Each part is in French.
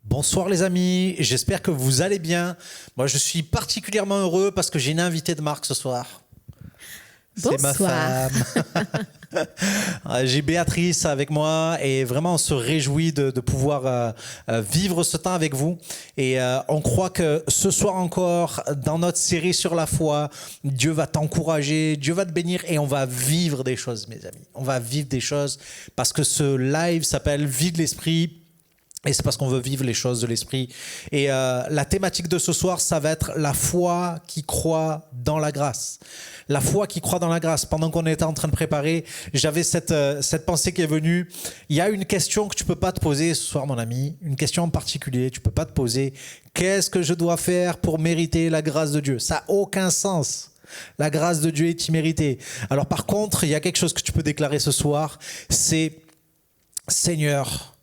Bonsoir les amis, j'espère que vous allez bien. Moi je suis particulièrement heureux parce que j'ai une invitée de marque ce soir. C'est ma femme. J'ai Béatrice avec moi et vraiment on se réjouit de pouvoir vivre ce temps avec vous. Et on croit que ce soir encore, dans notre série sur la foi, Dieu va t'encourager, Dieu va te bénir et on va vivre des choses, mes amis. On va vivre des choses parce que ce live s'appelle Vie de l'Esprit. Et c'est parce qu'on veut vivre les choses de l'esprit. Et la thématique de ce soir, ça va être la foi qui croit dans la grâce. La foi qui croit dans la grâce. Pendant qu'on était en train de préparer, j'avais cette pensée qui est venue. Il y a une question que tu ne peux pas te poser ce soir, mon ami. Une question en particulier, tu ne peux pas te poser. Qu'est-ce que je dois faire pour mériter la grâce de Dieu ? Ça n'a aucun sens. La grâce de Dieu est imméritée. Alors par contre, il y a quelque chose que tu peux déclarer ce soir. C'est « Seigneur ».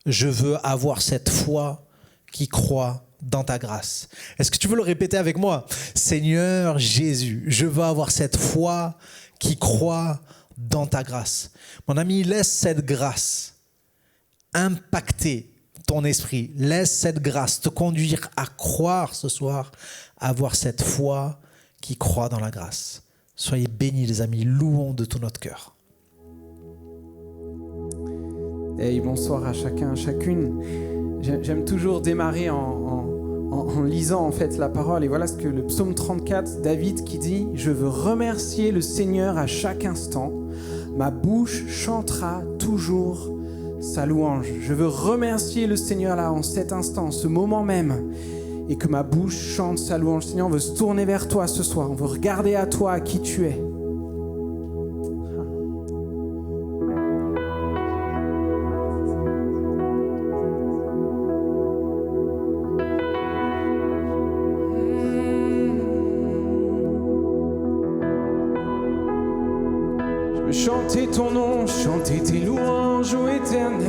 Je veux avoir cette foi qui croit dans ta grâce. Est-ce que tu veux le répéter avec moi ? Seigneur Jésus, je veux avoir cette foi qui croit dans ta grâce. Mon ami, laisse cette grâce impacter ton esprit. Laisse cette grâce te conduire à croire ce soir, à avoir cette foi qui croit dans la grâce. Soyez bénis les amis, louons de tout notre cœur. Hey, bonsoir à chacun, à chacune. J'aime toujours démarrer en lisant en fait la parole. Et voilà ce que le psaume 34, David qui dit « Je veux remercier le Seigneur à chaque instant. Ma bouche chantera toujours sa louange. » Je veux remercier le Seigneur là, en cet instant, en ce moment même. Et que ma bouche chante sa louange. Seigneur, on veut se tourner vers toi ce soir. On veut regarder à toi, à qui tu es. Chanter ton nom, chanter tes louanges, ô Éternel.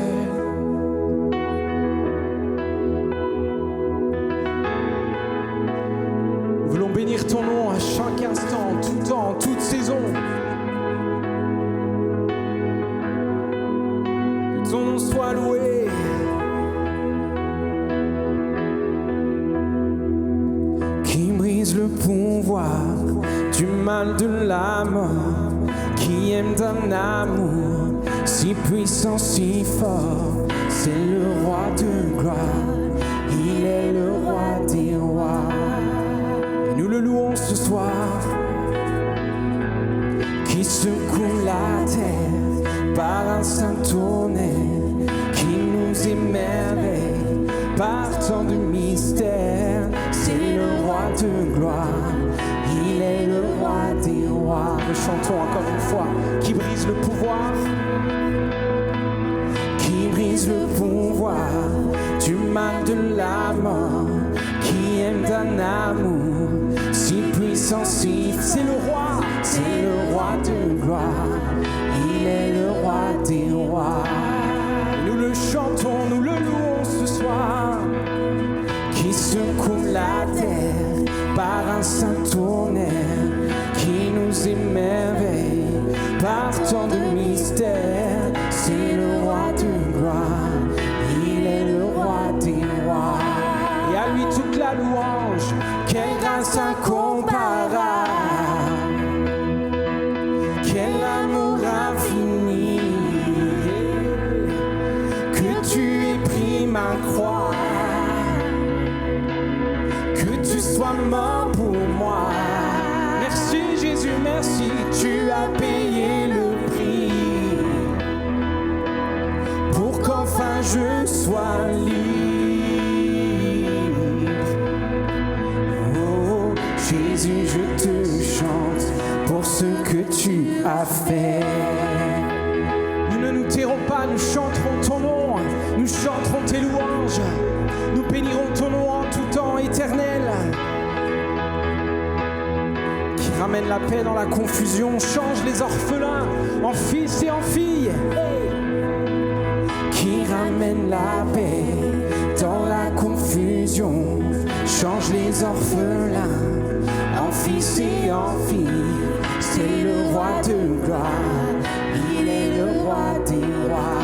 Nous voulons bénir ton nom à chaque instant, en tout temps, en toute saison. Que ton nom soit loué. Qui brise le pouvoir du mal de la mort, qui aime d'un amour si puissant, si fort. C'est le roi de gloire, il est le roi des rois. Et nous le louons ce soir, qui secoue la terre par un saint tonnerre, qui nous émerveille par tant de mystères. C'est le roi de gloire, il est le roi des rois. Chantons encore une fois. Qui brise le pouvoir, qui brise le pouvoir du mal de la mort, qui aime d'un amour si puissant, si c'est le roi de gloire, il est le roi des rois. Nous le chantons, nous le louons ce soir, qui secoue la terre par un saint tonnerre, qui nous émerveille par tant de mystères. C'est le roi de gloire, il est le roi des rois. Et à lui toute la louange, quelle grâce incomparable, quel amour infini, que tu aies pris ma croix, que tu sois mort pour moi. Merci Jésus, merci, tu as payé le prix pour qu'enfin je sois libre. Oh Jésus, je te chante pour ce que tu as fait. Nous ne nous tairons pas, nous chanterons ton nom, nous chanterons tes louanges, nous bénirons ton nom en tout temps éternel. Ramène la paix dans la confusion, change les orphelins en fils et en filles. Qui ramène la paix dans la confusion, change les orphelins en fils et en filles. C'est le roi de gloire, il est le roi des rois.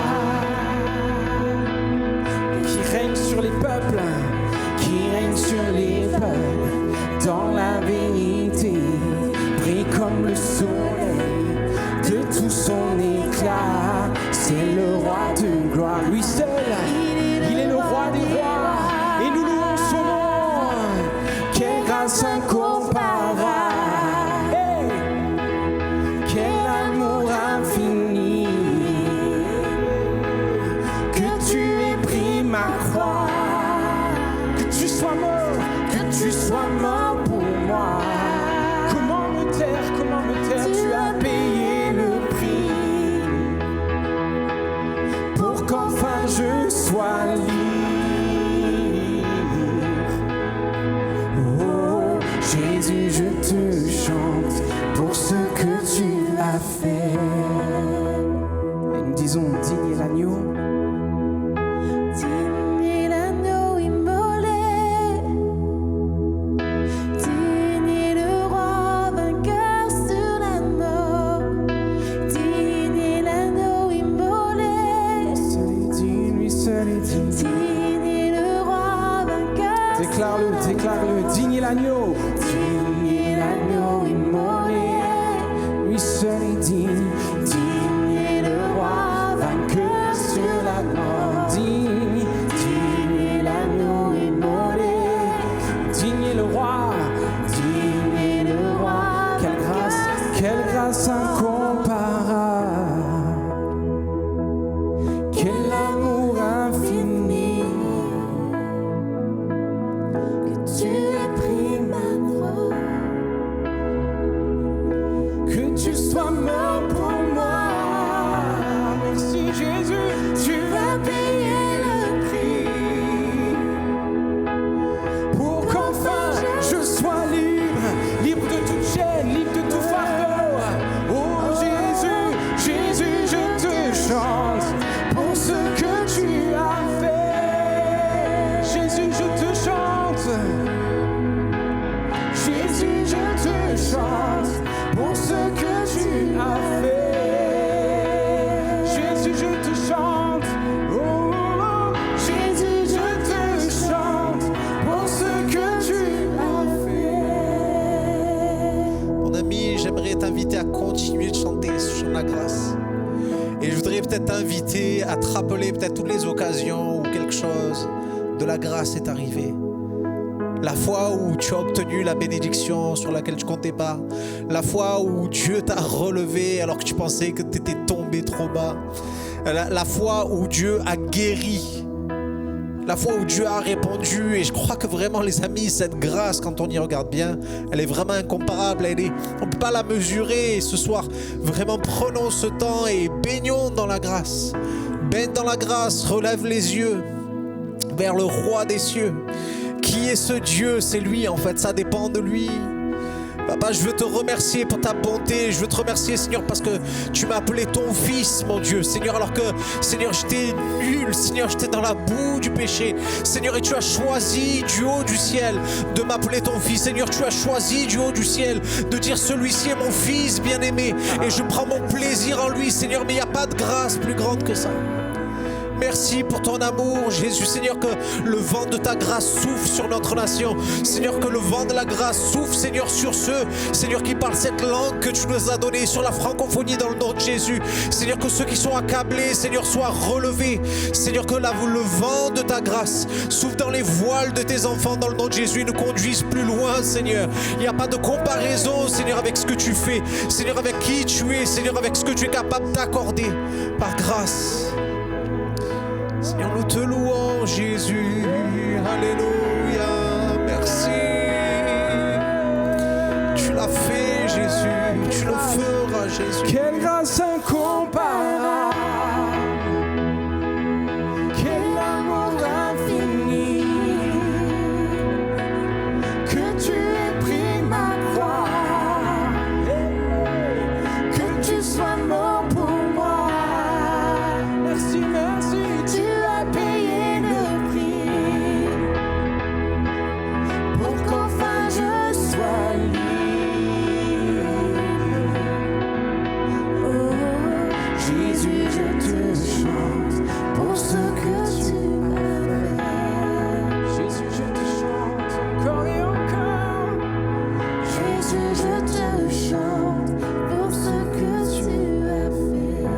Qui règne sur les peuples, éclat. C'est le roi de gloire, lui seul. Il est le roi des rois et nous louons son nom. Quelle grâce incomparable, hey! Quel amour infini, que tu aies pris ma croix, que tu sois mort pour moi. Comment me taire, tu as payé le prix pour qu'enfin je sois libre. Oh Jésus, je te chante pour ce que tu as fait. Et nous disons, digne est l'agneau. Déclare-le, digne est l'agneau. Digne est l'agneau immolé, lui seul est digne. Digne est le roi vainqueur sur la mort. Digne est l'agneau immolé. Digne est le roi. Quelle grâce incomparable. Quel amour infini. Tu as pris ma croix, que tu sois mort pour moi. Merci Jésus, tu as payé le prix pour qu'enfin je sois libre, libre de toute chaîne, libre de tout fardeau. Oh Jésus, Jésus, je te chante pour ce que tu as fait. Jésus, je te chante. Jésus, je te chante pour ce que tu as fait. Jésus, je te chante. Oh, Jésus, je te chante pour ce que tu as fait. Mon ami, j'aimerais t'inviter à continuer de chanter ce chant de la grâce. Et je voudrais peut-être t'inviter à te rappeler peut-être toutes les occasions où quelque chose de la grâce est arrivé. La fois où tu as obtenu la bénédiction sur laquelle tu ne comptais pas. La fois où Dieu t'a relevé alors que tu pensais que tu étais tombé trop bas. La fois où Dieu a guéri. La fois où Dieu a répondu. Et je crois que vraiment les amis, cette grâce, quand on y regarde bien, elle est vraiment incomparable. On ne peut pas la mesurer. Et ce soir, vraiment prenons ce temps et baignons dans la grâce. Baigne dans la grâce, relève les yeux vers le roi des cieux. Qui est ce Dieu? C'est lui en fait, ça dépend de lui. Papa, je veux te remercier pour ta bonté. Je veux te remercier, Seigneur, parce que tu m'as appelé ton fils, mon Dieu. Seigneur, alors que, Seigneur, j'étais nul. Seigneur, j'étais dans la boue du péché. Seigneur, et tu as choisi du haut du ciel de m'appeler ton fils. Seigneur, tu as choisi du haut du ciel de dire celui-ci est mon fils bien-aimé. Et je prends mon plaisir en lui, Seigneur, mais il n'y a pas de grâce plus grande que ça. Merci pour ton amour, Jésus. Seigneur, que le vent de ta grâce souffle sur notre nation. Seigneur, que le vent de la grâce souffle, Seigneur, sur ceux, Seigneur, qui parlent cette langue que tu nous as donnée, sur la francophonie dans le nom de Jésus. Seigneur, que ceux qui sont accablés, Seigneur, soient relevés. Seigneur, que le vent de ta grâce souffle dans les voiles de tes enfants dans le nom de Jésus et nous conduise plus loin, Seigneur. Il n'y a pas de comparaison, Seigneur, avec ce que tu fais. Seigneur, avec qui tu es. Seigneur, avec ce que tu es capable d'accorder par grâce. Seigneur, nous te louons, Jésus. Alléluia. Merci. Tu l'as fait, Jésus. Tu le feras, Jésus. Quelle grâce incomparable. Quel amour infini. Que tu aies pris ma croix. Que tu sois mort pour moi. Merci, merci. Tu as payé le prix pour qu'enfin je sois libre. Oh, Jésus, je te chante pour ce que tu as fait. Jésus, je te chante encore et encore. Jésus, je te chante pour ce que tu as fait.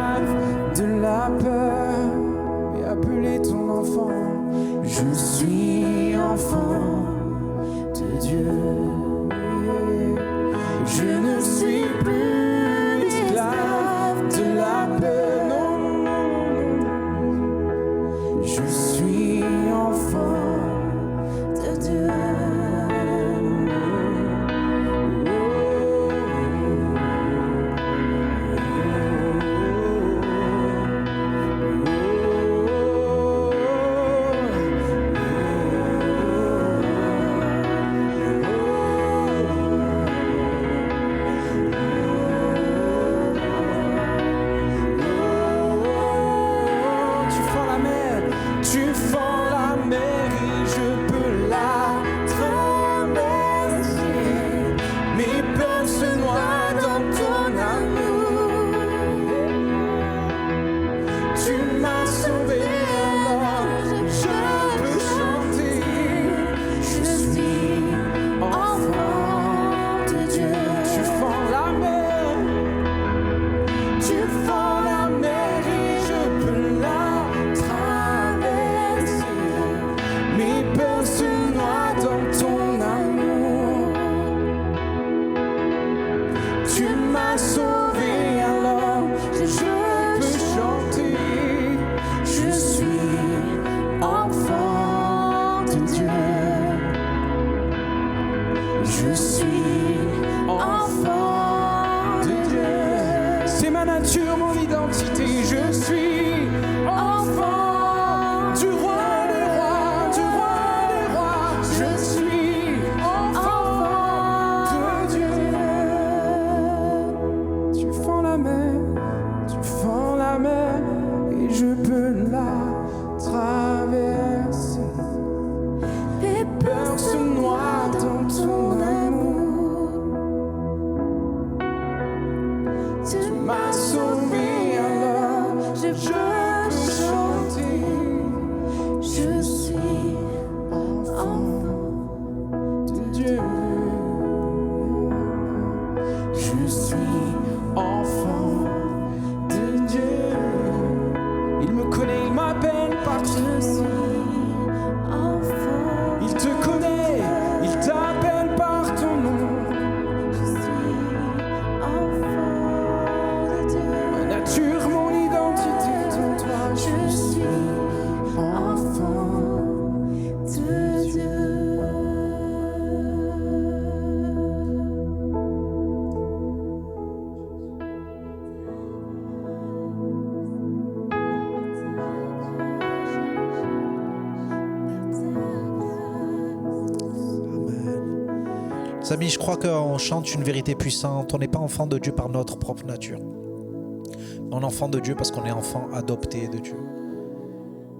esclave de la peur et appeler ton enfant. Je suis enfant de Dieu. Je ne suis plus esclave de la peur, non. Je suis enfant de Dieu. Amis, je crois qu'on chante une vérité puissante. On n'est pas enfant de Dieu par notre propre nature. On est enfant de Dieu parce qu'on est enfant adopté de Dieu.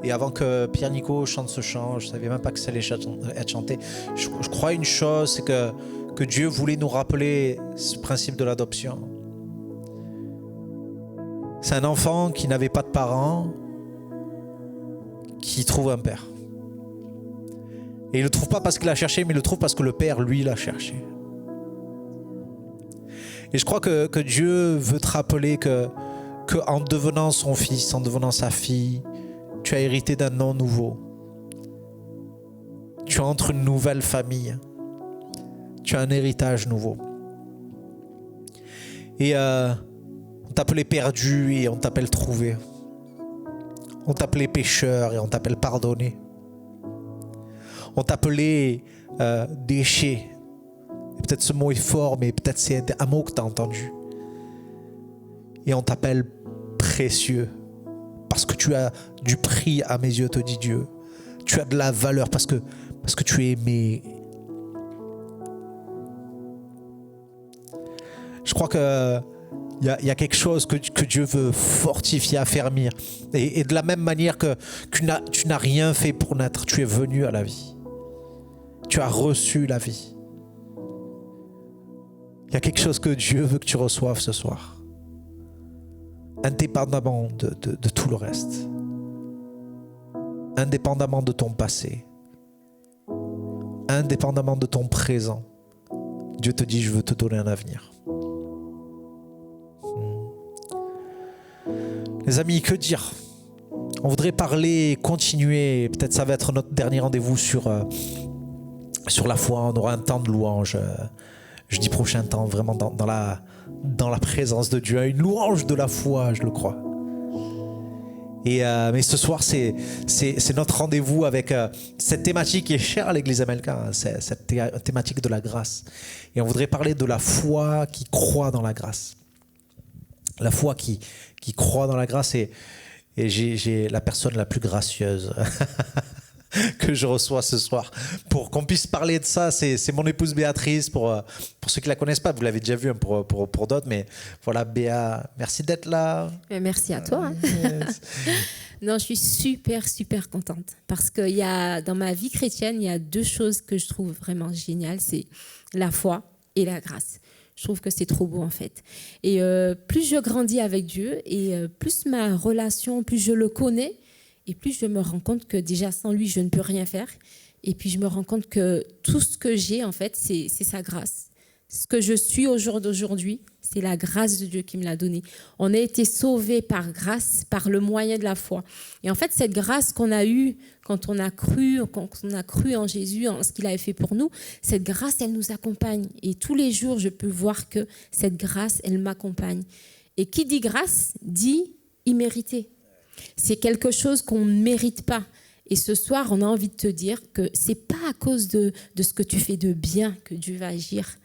Et avant que Pierre Nico chante ce chant, je ne savais même pas que ça allait être chanté. Je crois une chose, c'est que Dieu voulait nous rappeler ce principe de l'adoption. C'est un enfant qui n'avait pas de parents, qui trouve un père. Et il ne le trouve pas parce qu'il l'a cherché, mais il le trouve parce que le Père, lui, l'a cherché. Et je crois que Dieu veut te rappeler que en devenant son fils, en devenant sa fille, tu as hérité d'un nom nouveau. Tu entres une nouvelle famille. Tu as un héritage nouveau. Et on t'appelait perdu et on t'appelle trouvé. On t'appelait pécheur et on t'appelle pardonné. On t'appelait déchet. Et peut-être ce mot est fort, mais peut-être c'est un mot que tu as entendu. Et on t'appelle précieux. Parce que tu as du prix à mes yeux, te dit Dieu. Tu as de la valeur parce que tu es aimé. Je crois que il y a quelque chose que Dieu veut fortifier, affermir. Et de la même manière que tu n'as rien fait pour naître, tu es venu à la vie. Tu as reçu la vie. Il y a quelque chose que Dieu veut que tu reçoives ce soir. Indépendamment de tout le reste. Indépendamment de ton passé. Indépendamment de ton présent. Dieu te dit, je veux te donner un avenir. Les amis, que dire? On voudrait parler, continuer. Peut-être ça va être notre dernier rendez-vous sur la foi. On aura un temps de louange. Jeudi prochain, temps vraiment dans la présence de Dieu. Une louange de la foi, je le crois. Mais ce soir, c'est notre rendez-vous avec cette thématique qui est chère à l'Église américaine, cette thématique de la grâce. Et on voudrait parler de la foi qui croit dans la grâce. La foi qui croit dans la grâce. Et j'ai la personne la plus gracieuse que je reçois ce soir pour qu'on puisse parler de ça. C'est mon épouse Béatrice. Pour ceux qui ne la connaissent pas, vous l'avez déjà vue pour d'autres. Mais voilà, Béa, merci d'être là. Merci à toi. Yes. Non, je suis super, super contente. Parce que dans ma vie chrétienne, il y a deux choses que je trouve vraiment géniales. C'est la foi et la grâce. Je trouve que c'est trop beau en fait. Et plus je grandis avec Dieu et plus ma relation, plus je le connais, et plus je me rends compte que déjà sans lui, je ne peux rien faire. Et puis je me rends compte que tout ce que j'ai en fait, c'est sa grâce. Ce que je suis au jour d'aujourd'hui, c'est la grâce de Dieu qui me l'a donné. On a été sauvés par grâce, par le moyen de la foi. Et en fait, cette grâce qu'on a eue quand on a cru en Jésus, en ce qu'il avait fait pour nous, cette grâce, elle nous accompagne. Et tous les jours, je peux voir que cette grâce, elle m'accompagne. Et qui dit grâce, dit immérité. C'est quelque chose qu'on ne mérite pas. Et ce soir, on a envie de te dire que ce n'est pas à cause de ce que tu fais de bien que Dieu va agir.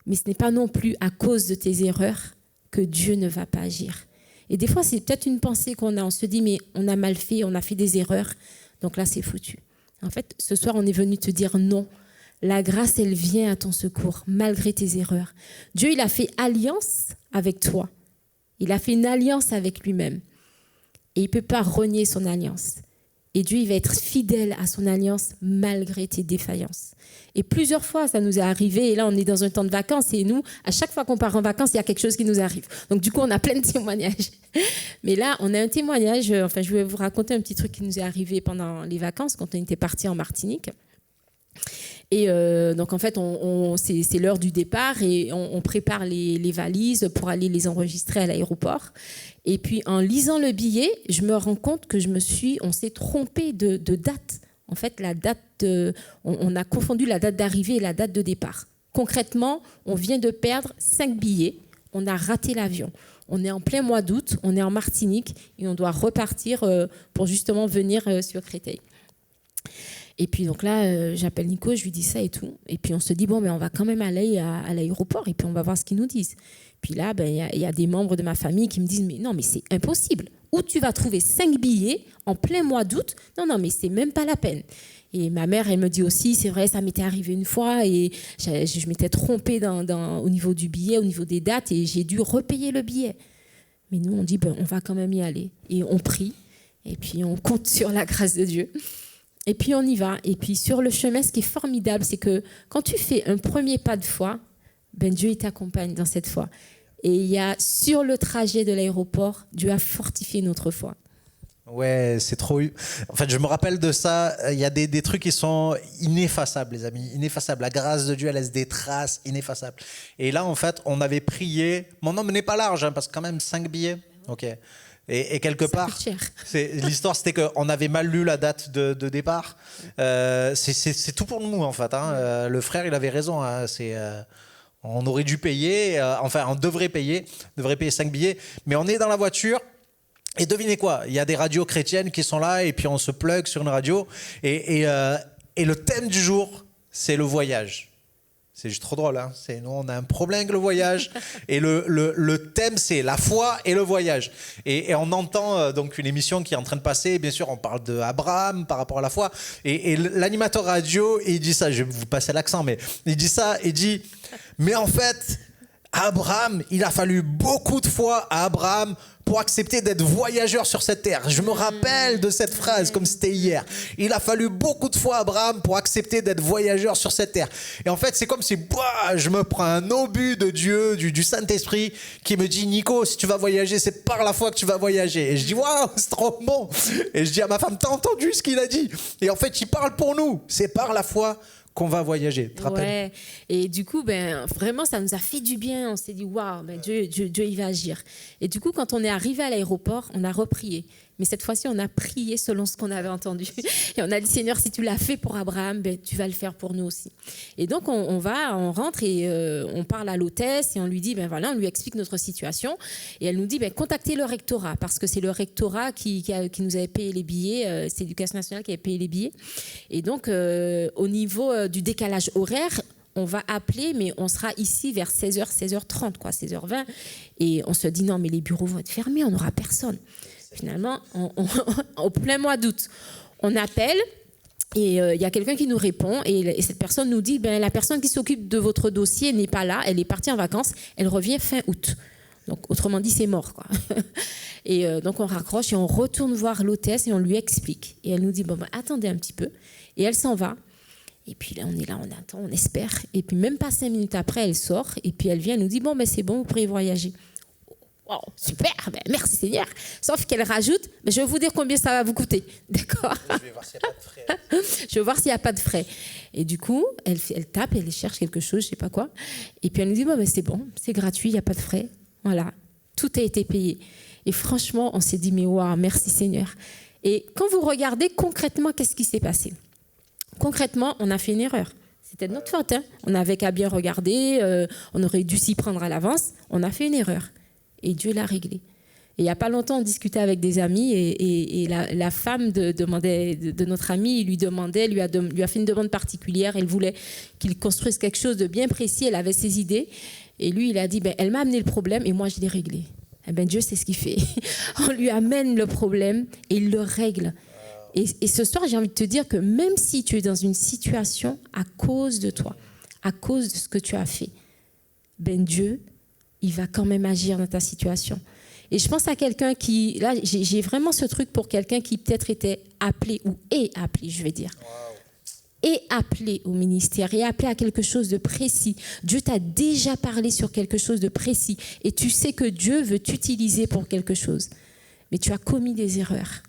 Mais ce n'est pas non plus à cause de tes erreurs que Dieu ne va pas agir. Et des fois, c'est peut-être une pensée qu'on a. On se dit, mais on a mal fait, on a fait des erreurs. Donc là, c'est foutu. En fait, ce soir, on est venu te dire non. La grâce, elle vient à ton secours, malgré tes erreurs. Dieu, il a fait alliance avec toi. Il a fait une alliance avec lui-même. Et il ne peut pas renier son alliance. Et Dieu, il va être fidèle à son alliance malgré tes défaillances. Et plusieurs fois, ça nous est arrivé. Et là, on est dans un temps de vacances. Et nous, à chaque fois qu'on part en vacances, il y a quelque chose qui nous arrive. Donc, du coup, on a plein de témoignages. Mais là, on a un témoignage. Enfin, je vais vous raconter un petit truc qui nous est arrivé pendant les vacances, quand on était partis en Martinique. Et donc, en fait, c'est l'heure du départ et on prépare les valises pour aller les enregistrer à l'aéroport. Et puis, en lisant le billet, je me rends compte que on s'est trompé de date. En fait, on a confondu la date d'arrivée et la date de départ. Concrètement, on vient de perdre 5 billets. On a raté l'avion. On est en plein mois d'août, on est en Martinique et on doit repartir pour justement venir sur Créteil. Et puis donc là, j'appelle Nico, je lui dis ça et tout. Et puis on se dit, bon, mais on va quand même aller à l'aéroport et puis on va voir ce qu'ils nous disent. Puis là, il y a des membres de ma famille qui me disent, mais non, mais c'est impossible. Où tu vas trouver 5 billets en plein mois d'août? Non, mais c'est même pas la peine. Et ma mère, elle me dit aussi, c'est vrai, ça m'était arrivé une fois et je m'étais trompée au niveau du billet, au niveau des dates et j'ai dû repayer le billet. Mais nous, on dit, on va quand même y aller. Et on prie et puis on compte sur la grâce de Dieu. Et puis on y va. Et puis sur le chemin, ce qui est formidable, c'est que quand tu fais un premier pas de foi, Dieu il t'accompagne dans cette foi. Et il y a sur le trajet de l'aéroport, Dieu a fortifié notre foi. Ouais, c'est trop... En fait, je me rappelle de ça. Il y a des trucs qui sont ineffaçables, les amis. Ineffaçables. La grâce de Dieu, elle laisse des traces ineffaçables. Et là, en fait, on avait prié... Mon homme n'est pas large, parce que quand même 5 billets. OK. Et quelque part, l'histoire, c'était qu'on avait mal lu la date de départ. C'est tout pour nous, en fait. Le frère, il avait raison. On aurait dû payer, on devrait payer 5 billets. Mais on est dans la voiture. Et devinez quoi, il y a des radios chrétiennes qui sont là et puis on se plug sur une radio. Et le thème du jour, c'est le voyage. C'est juste trop drôle, hein. Nous, on a un problème avec le voyage. Et le thème, c'est la foi et le voyage. Et on entend donc une émission qui est en train de passer. Bien sûr, on parle d'Abraham par rapport à la foi. Et l'animateur radio, il dit ça, je vais vous passer l'accent, mais il dit ça, il dit, mais en fait, Abraham, il a fallu beaucoup de foi à Abraham pour accepter d'être voyageur sur cette terre. Je me rappelle de cette phrase comme c'était hier. Il a fallu beaucoup de fois à Abraham pour accepter d'être voyageur sur cette terre. Et en fait, c'est comme si je me prends un obus de Dieu, du Saint-Esprit, qui me dit, Nico, si tu vas voyager, c'est par la foi que tu vas voyager. Et je dis, waouh, c'est trop bon. Et je dis à ma femme, t'as entendu ce qu'il a dit? Et en fait, il parle pour nous. C'est par la foi qu'on va voyager. Tu te rappelles? Ouais. Et du coup, vraiment, ça nous a fait du bien. On s'est dit, waouh, Dieu, il va agir. Et du coup, quand on est arrivé à l'aéroport, on a reprié. Mais cette fois-ci, on a prié selon ce qu'on avait entendu. Et on a dit, Seigneur, si tu l'as fait pour Abraham, tu vas le faire pour nous aussi. Et donc, on rentre et on parle à l'hôtesse et on lui dit, voilà, on lui explique notre situation. Et elle nous dit, contactez le rectorat, parce que c'est le rectorat qui nous avait payé les billets. C'est l'Éducation nationale qui avait payé les billets. Et donc, au niveau du décalage horaire, on va appeler, mais on sera ici vers 16h, 16h30, 16h20. Et on se dit, non, mais les bureaux vont être fermés, on n'aura personne. Finalement, au plein mois d'août, on appelle et il y a quelqu'un qui nous répond et cette personne nous dit, la personne qui s'occupe de votre dossier n'est pas là, elle est partie en vacances, elle revient fin août. Donc, autrement dit, c'est mort, quoi. Et donc, on raccroche et on retourne voir l'hôtesse et on lui explique. Et elle nous dit, attendez un petit peu. Et elle s'en va. Et puis là, on est là, on attend, on espère. Et puis, même pas 5 minutes après, elle sort. Et puis, elle vient, elle nous dit, c'est bon, vous pourrez voyager. Wow, super, merci Seigneur. Sauf qu'elle rajoute, je vais vous dire combien ça va vous coûter. D'accord ? Je vais voir s'il n'y a pas de frais. Je vais voir s'il n'y a pas de frais. Et du coup, elle tape, elle cherche quelque chose, je ne sais pas quoi. Et puis elle nous dit, c'est bon, c'est gratuit, il n'y a pas de frais. Voilà, tout a été payé. Et franchement, on s'est dit, mais waouh, merci Seigneur. Et quand vous regardez concrètement, qu'est-ce qui s'est passé ? Concrètement, on a fait une erreur. C'était de notre faute. On n'avait qu'à bien regarder, on aurait dû s'y prendre à l'avance. On a fait une erreur. Et Dieu l'a réglé. Et il n'y a pas longtemps, on discutait avec des amis et la femme de notre ami lui a fait une demande particulière. Elle voulait qu'il construise quelque chose de bien précis. Elle avait ses idées. Et lui, il a dit, elle m'a amené le problème et moi, je l'ai réglé. Dieu sait ce qu'il fait. On lui amène le problème et il le règle. Et ce soir, j'ai envie de te dire que même si tu es dans une situation à cause de toi, à cause de ce que tu as fait, Dieu, il va quand même agir dans ta situation. Et je pense à quelqu'un qui... Là, j'ai vraiment ce truc pour quelqu'un qui peut-être était appelé, ou est appelé, je vais dire. Wow. Est appelé au ministère, est appelé à quelque chose de précis. Dieu t'a déjà parlé sur quelque chose de précis. Et tu sais que Dieu veut t'utiliser pour quelque chose. Mais tu as commis des erreurs.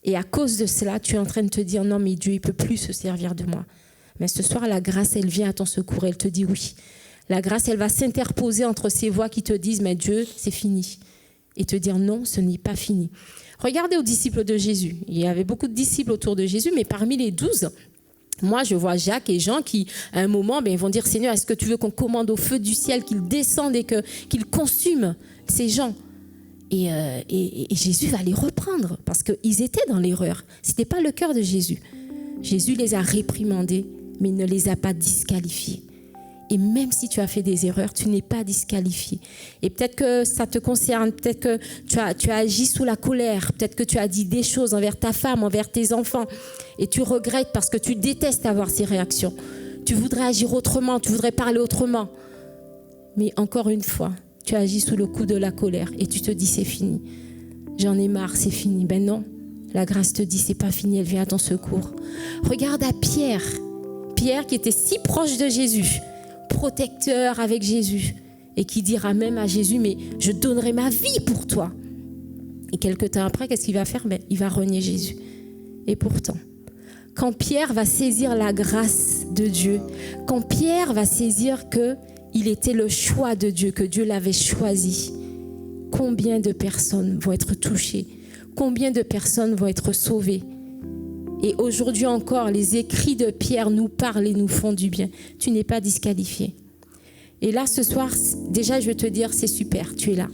Et à cause de cela, tu es en train de te dire, non, mais Dieu, il ne peut plus se servir de moi. Mais ce soir, la grâce, elle vient à ton secours. Elle te dit oui. La grâce, elle va s'interposer entre ces voix qui te disent, mais Dieu, c'est fini. Et te dire, non, ce n'est pas fini. Regardez aux disciples de Jésus. Il y avait beaucoup de disciples autour de Jésus, mais parmi les 12, moi, je vois Jacques et Jean qui, à un moment, vont dire, Seigneur, est-ce que tu veux qu'on commande au feu du ciel, qu'il descende et qu'il consume ces gens ? Et Jésus va les reprendre parce qu'ils étaient dans l'erreur. Ce n'était pas le cœur de Jésus. Jésus les a réprimandés, mais il ne les a pas disqualifiés. Et même si tu as fait des erreurs, tu n'es pas disqualifié. Et peut-être que ça te concerne, peut-être que tu as agi sous la colère, peut-être que tu as dit des choses envers ta femme, envers tes enfants, et tu regrettes parce que tu détestes avoir ces réactions. Tu voudrais agir autrement, tu voudrais parler autrement. Mais encore une fois, tu agis sous le coup de la colère et tu te dis c'est fini. J'en ai marre, c'est fini. Non, la grâce te dit c'est pas fini, elle vient à ton secours. Regarde à Pierre. Pierre qui était si proche de Jésus, protecteur avec Jésus, et qui dira même à Jésus, mais je donnerai ma vie pour toi. Et quelque temps après, qu'est-ce qu'il va faire ? Il va renier Jésus. Et pourtant, quand Pierre va saisir la grâce de Dieu, quand Pierre va saisir qu'il était le choix de Dieu, que Dieu l'avait choisi, combien de personnes vont être touchées ? Combien de personnes vont être sauvées ? Et aujourd'hui encore, les écrits de Pierre nous parlent et nous font du bien. Tu n'es pas disqualifié. Et là, ce soir, déjà, je veux te dire, c'est super, tu es là.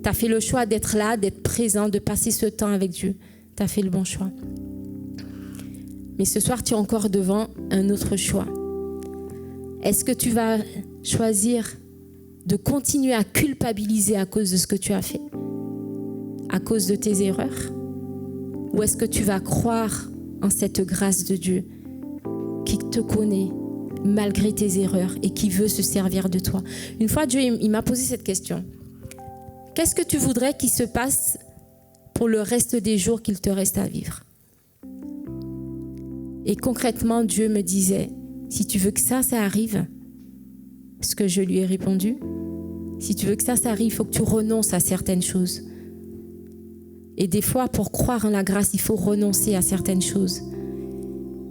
Tu as fait le choix d'être là, d'être présent, de passer ce temps avec Dieu. Tu as fait le bon choix. Mais ce soir, tu es encore devant un autre choix. Est-ce que tu vas choisir de continuer à culpabiliser à cause de ce que tu as fait, à cause de tes erreurs ? Ou est-ce que tu vas croire en cette grâce de Dieu qui te connaît malgré tes erreurs et qui veut se servir de toi ? Une fois, Dieu il m'a posé cette question. Qu'est-ce que tu voudrais qu'il se passe pour le reste des jours qu'il te reste à vivre ? Et concrètement, Dieu me disait, si tu veux que ça arrive, ce que je lui ai répondu, si tu veux que ça arrive, il faut que tu renonces à certaines choses. Et des fois, pour croire en la grâce, il faut renoncer à certaines choses.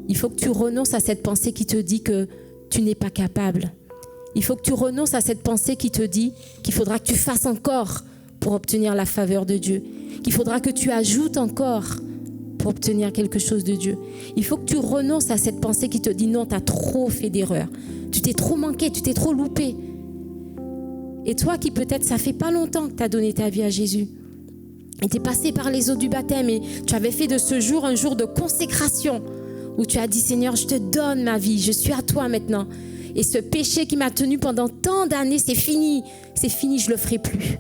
Il faut que tu renonces à cette pensée qui te dit que tu n'es pas capable. Il faut que tu renonces à cette pensée qui te dit qu'il faudra que tu fasses encore pour obtenir la faveur de Dieu, qu'il faudra que tu ajoutes encore pour obtenir quelque chose de Dieu. Il faut que tu renonces à cette pensée qui te dit non, tu as trop fait d'erreurs, tu t'es trop manqué, tu t'es trop loupé. Et toi qui peut-être ça fait pas longtemps que tu as donné ta vie à Jésus, et tu es passé par les eaux du baptême et tu avais fait de ce jour un jour de consécration où tu as dit Seigneur, je te donne ma vie, je suis à toi maintenant. Et ce péché qui m'a tenu pendant tant d'années, c'est fini, je le ferai plus.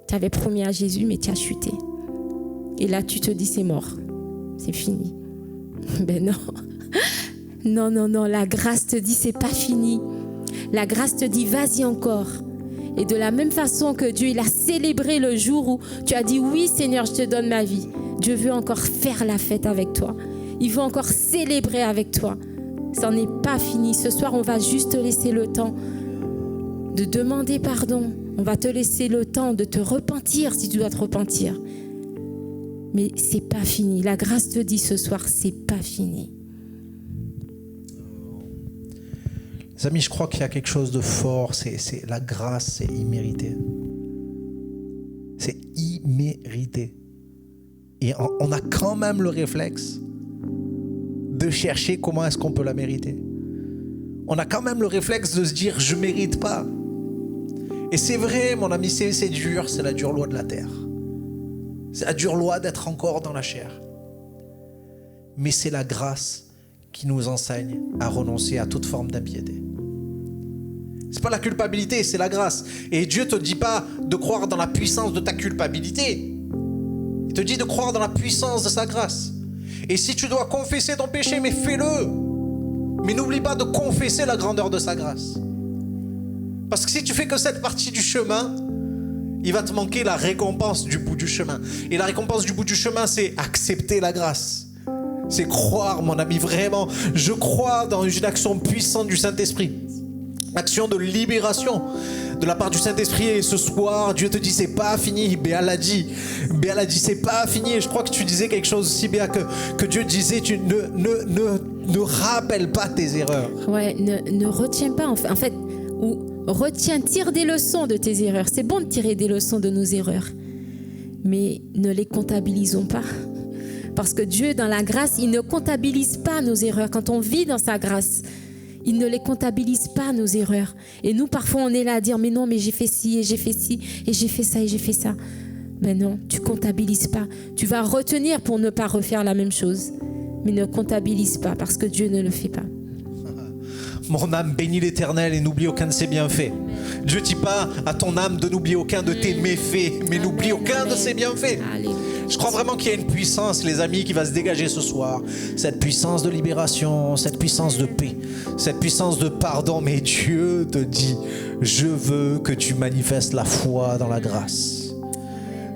Tu avais promis à Jésus, mais tu as chuté. Et là, tu te dis, c'est mort, c'est fini. Ben non, non, la grâce te dit, c'est pas fini. La grâce te dit, vas-y encore. Et de la même façon que Dieu, il a célébré le jour où tu as dit, oui Seigneur, je te donne ma vie. Dieu veut encore faire la fête avec toi. Il veut encore célébrer avec toi. Ça n'est pas fini. Ce soir, on va juste te laisser le temps de demander pardon. On va te laisser le temps de te repentir si tu dois te repentir. Mais c'est pas fini. La grâce te dit ce soir, c'est pas fini. Les amis, je crois qu'il y a quelque chose de fort. C'est la grâce, c'est immérité. C'est immérité. Et on a quand même le réflexe de chercher comment est-ce qu'on peut la mériter. On a quand même le réflexe de se dire je mérite pas. Et c'est vrai, mon ami, c'est dur, c'est la dure loi de la terre. C'est la dure loi d'être encore dans la chair. Mais c'est la grâce qui nous enseigne à renoncer à toute forme d'impiété. C'est pas la culpabilité, c'est la grâce. Et Dieu te dit pas de croire dans la puissance de ta culpabilité. Il te dit de croire dans la puissance de sa grâce. Et si tu dois confesser ton péché, mais fais-le. Mais n'oublie pas de confesser la grandeur de sa grâce. Parce que si tu fais que cette partie du chemin, il va te manquer la récompense du bout du chemin. Et la récompense du bout du chemin, c'est accepter la grâce. C'est croire, mon ami, vraiment. Je crois dans une action puissante du Saint-Esprit. Action de libération de la part du Saint-Esprit. Et ce soir, Dieu te dit, c'est pas fini. Béa l'a dit, c'est pas fini. Et je crois que tu disais quelque chose aussi, Béa, que Dieu disait, tu ne rappelle pas tes erreurs. Ouais, ne retiens pas, en fait, ou retiens, tire des leçons de tes erreurs. C'est bon de tirer des leçons de nos erreurs, mais ne les comptabilisons pas. Parce que Dieu, dans la grâce, il ne comptabilise pas nos erreurs. Quand on vit dans sa grâce, il ne les comptabilise pas, nos erreurs. Et nous, parfois, on est là à dire, mais non, mais j'ai fait ci, et j'ai fait ci, et j'ai fait ça, et j'ai fait ça. Mais non, tu comptabilises pas. Tu vas retenir pour ne pas refaire la même chose. Mais ne comptabilise pas, parce que Dieu ne le fait pas. Mon âme bénit l'Éternel et n'oublie aucun de ses bienfaits. Dieu ne dit pas à ton âme de n'oublier aucun de tes méfaits, mais n'oublie aucun de ses bienfaits. Alléluia. Je crois vraiment qu'il y a une puissance, les amis, qui va se dégager ce soir. Cette puissance de libération, cette puissance de paix, cette puissance de pardon. Mais Dieu te dit, je veux que tu manifestes la foi dans la grâce.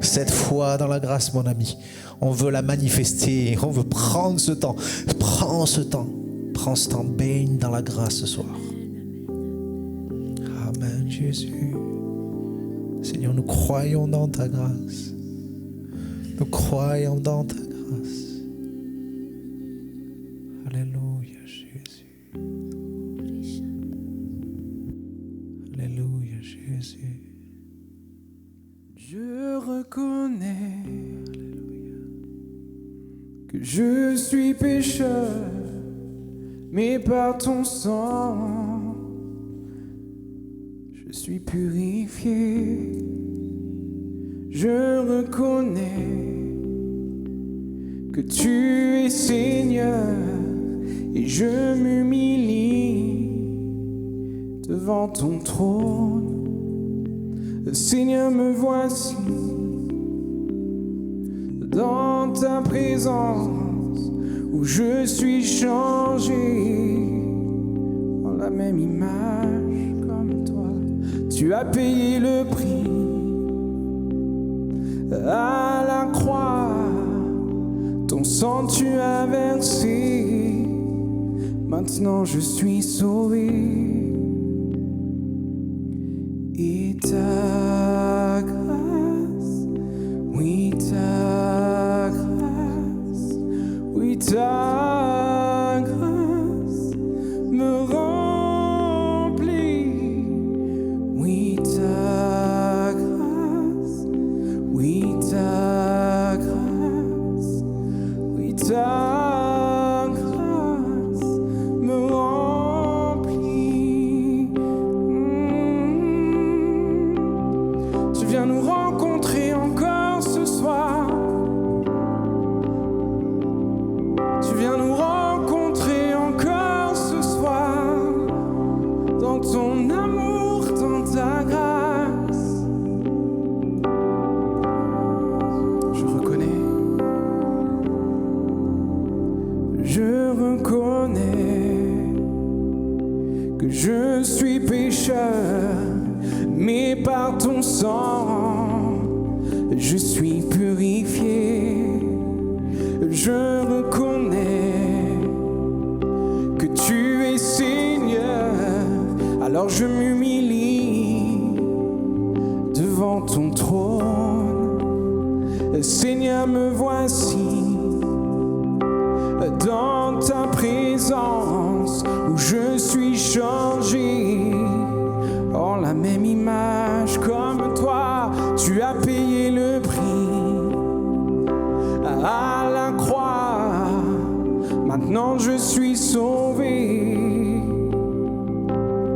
Cette foi dans la grâce, mon ami, on veut la manifester, on veut prendre ce temps. Prends ce temps. Prends ce temps, baigne dans la grâce ce soir. Amen, Jésus. Seigneur, nous croyons dans ta grâce. Nous croyons dans ta grâce. Alléluia, Jésus. Alléluia, Jésus. Je reconnais que je suis pécheur, mais par ton sang, je suis purifié. Je reconnais que tu es Seigneur et je m'humilie devant ton trône. Seigneur, me voici dans ta présence où je suis changé en la même image comme toi. Tu as payé le prix à la croix, ton sang tu as versé, maintenant je suis sauvé. Et ta grâce, oui ta grâce, oui ta cœur, mais par ton sang, je suis purifié. Je reconnais que tu es Seigneur, alors je m'humilie devant ton trône. Seigneur, me voici dans ta présence où je suis changé en la même image comme toi. Tu as payé le prix à la croix. Maintenant je suis sauvé,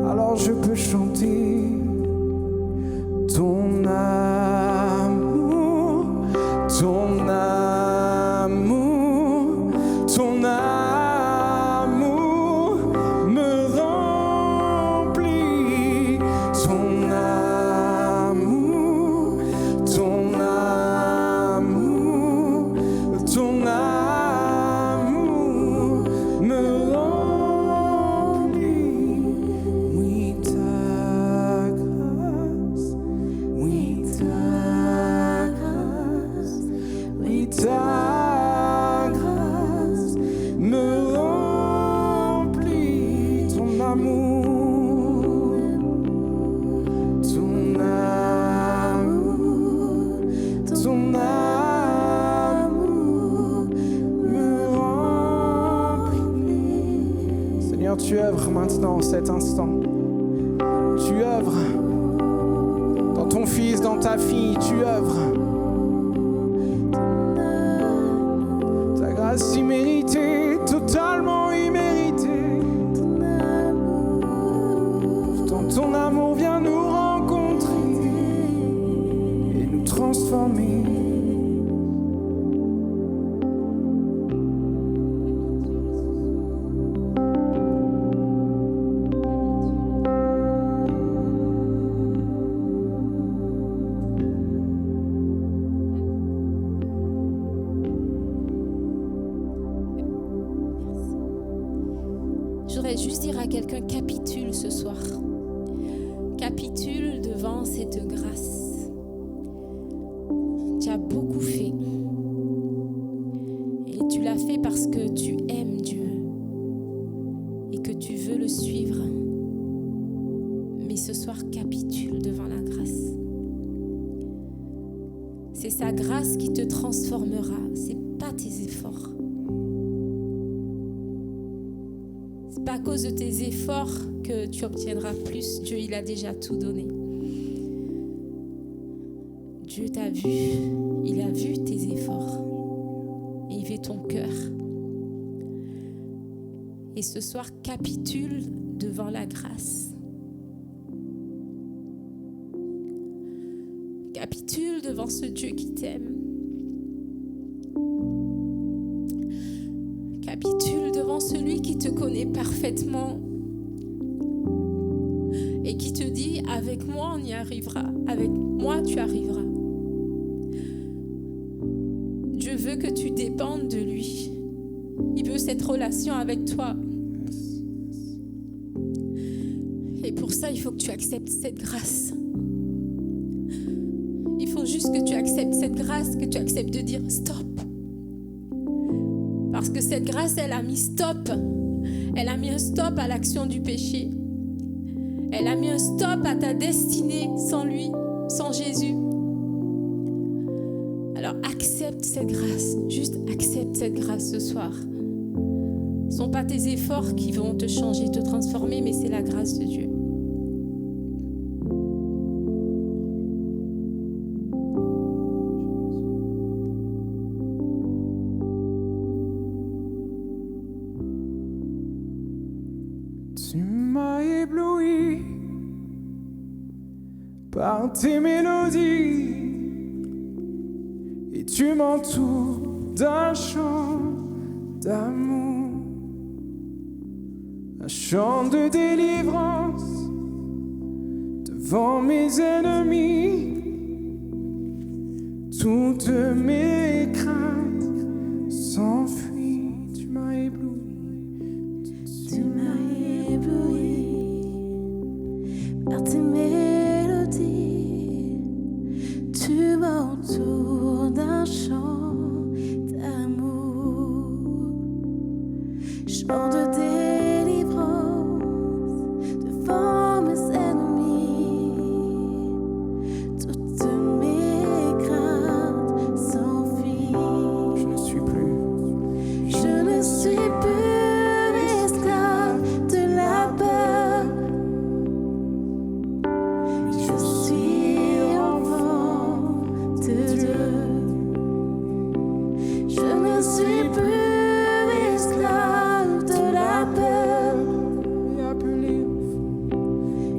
alors je peux chanter ton amour, ton amour, ton amour me remplit. Ton amour, ton amour, ton amour me remplit. Oui, ta grâce, oui, ta grâce, oui, ta grâce me remplit. Ton amour, ton amour, ton amour me remplit. Seigneur, tu œuvres maintenant, en cet instant. Tu œuvres dans ton fils, dans ta fille, tu œuvres. Ta grâce imméritée, totalement imméritée. Pourtant ton amour vient nous rencontrer et nous transformer. Je voudrais juste dire à quelqu'un, capitule ce soir. Capitule devant cette grâce. Tu as beaucoup fait. Et tu l'as fait parce que tu aimes Dieu et que tu veux le suivre. Mais ce soir, capitule devant la grâce. C'est sa grâce qui te transformera. C'est pas tes efforts. C'est pas à cause de tes efforts que tu obtiendras plus. Dieu, il a déjà tout donné. Dieu t'a vu. Il a vu tes efforts. Et il veut ton cœur. Et ce soir, capitule devant la grâce. Capitule devant ce Dieu qui t'aime. Capitule devant celui qui te connaît parfaitement et qui te dit, avec moi on y arrivera, avec moi tu arriveras. Dieu veut que tu dépendes de lui. Il veut cette relation avec toi. Et pour ça, il faut que tu acceptes cette grâce. Il faut juste que tu acceptes cette grâce, que tu acceptes de dire stop. Parce que cette grâce, elle a mis stop. Elle a mis un stop à l'action du péché. Elle a mis un stop à ta destinée sans lui, sans Jésus. Alors accepte cette grâce. Juste accepte cette grâce ce soir. Ce ne sont pas tes efforts qui vont te changer, te transformer, mais c'est la grâce de Dieu. Tu m'as ébloui par tes mélodies et tu m'entoures d'un chant d'amour, un chant de délivrance devant mes ennemis. Toutes mes craintes s'enfuient. Tu m'as ébloui. Tu m'as ébloui chant de délivrance devant mes ennemis. Toutes mes craintes s'enfuient. Je ne suis plus esclave de la peur. Je suis enfant de Dieu. Je ne suis plus esclave de la peur.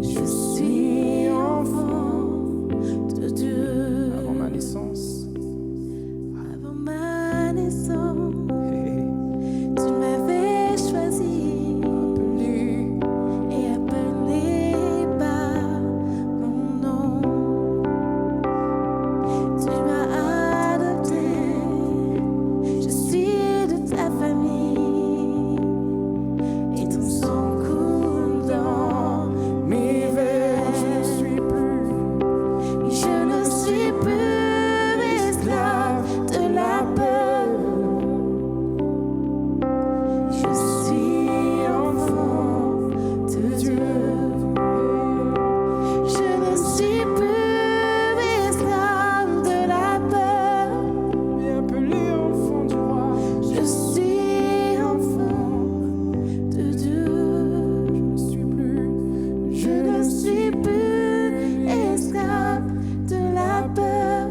Je suis enfant de Dieu. Avant ma naissance. Tu m'avais choisi et appelé par mon nom. Tu m'as adopté, je suis de ta famille et ton sang coule dans mes veines. Je ne suis plus esclave de la peur. Je suis enfant de Dieu. Je ne suis plus esclave de la peur, mais appelé enfant du roi. Je suis enfant de Dieu. Je ne suis plus esclave de la peur.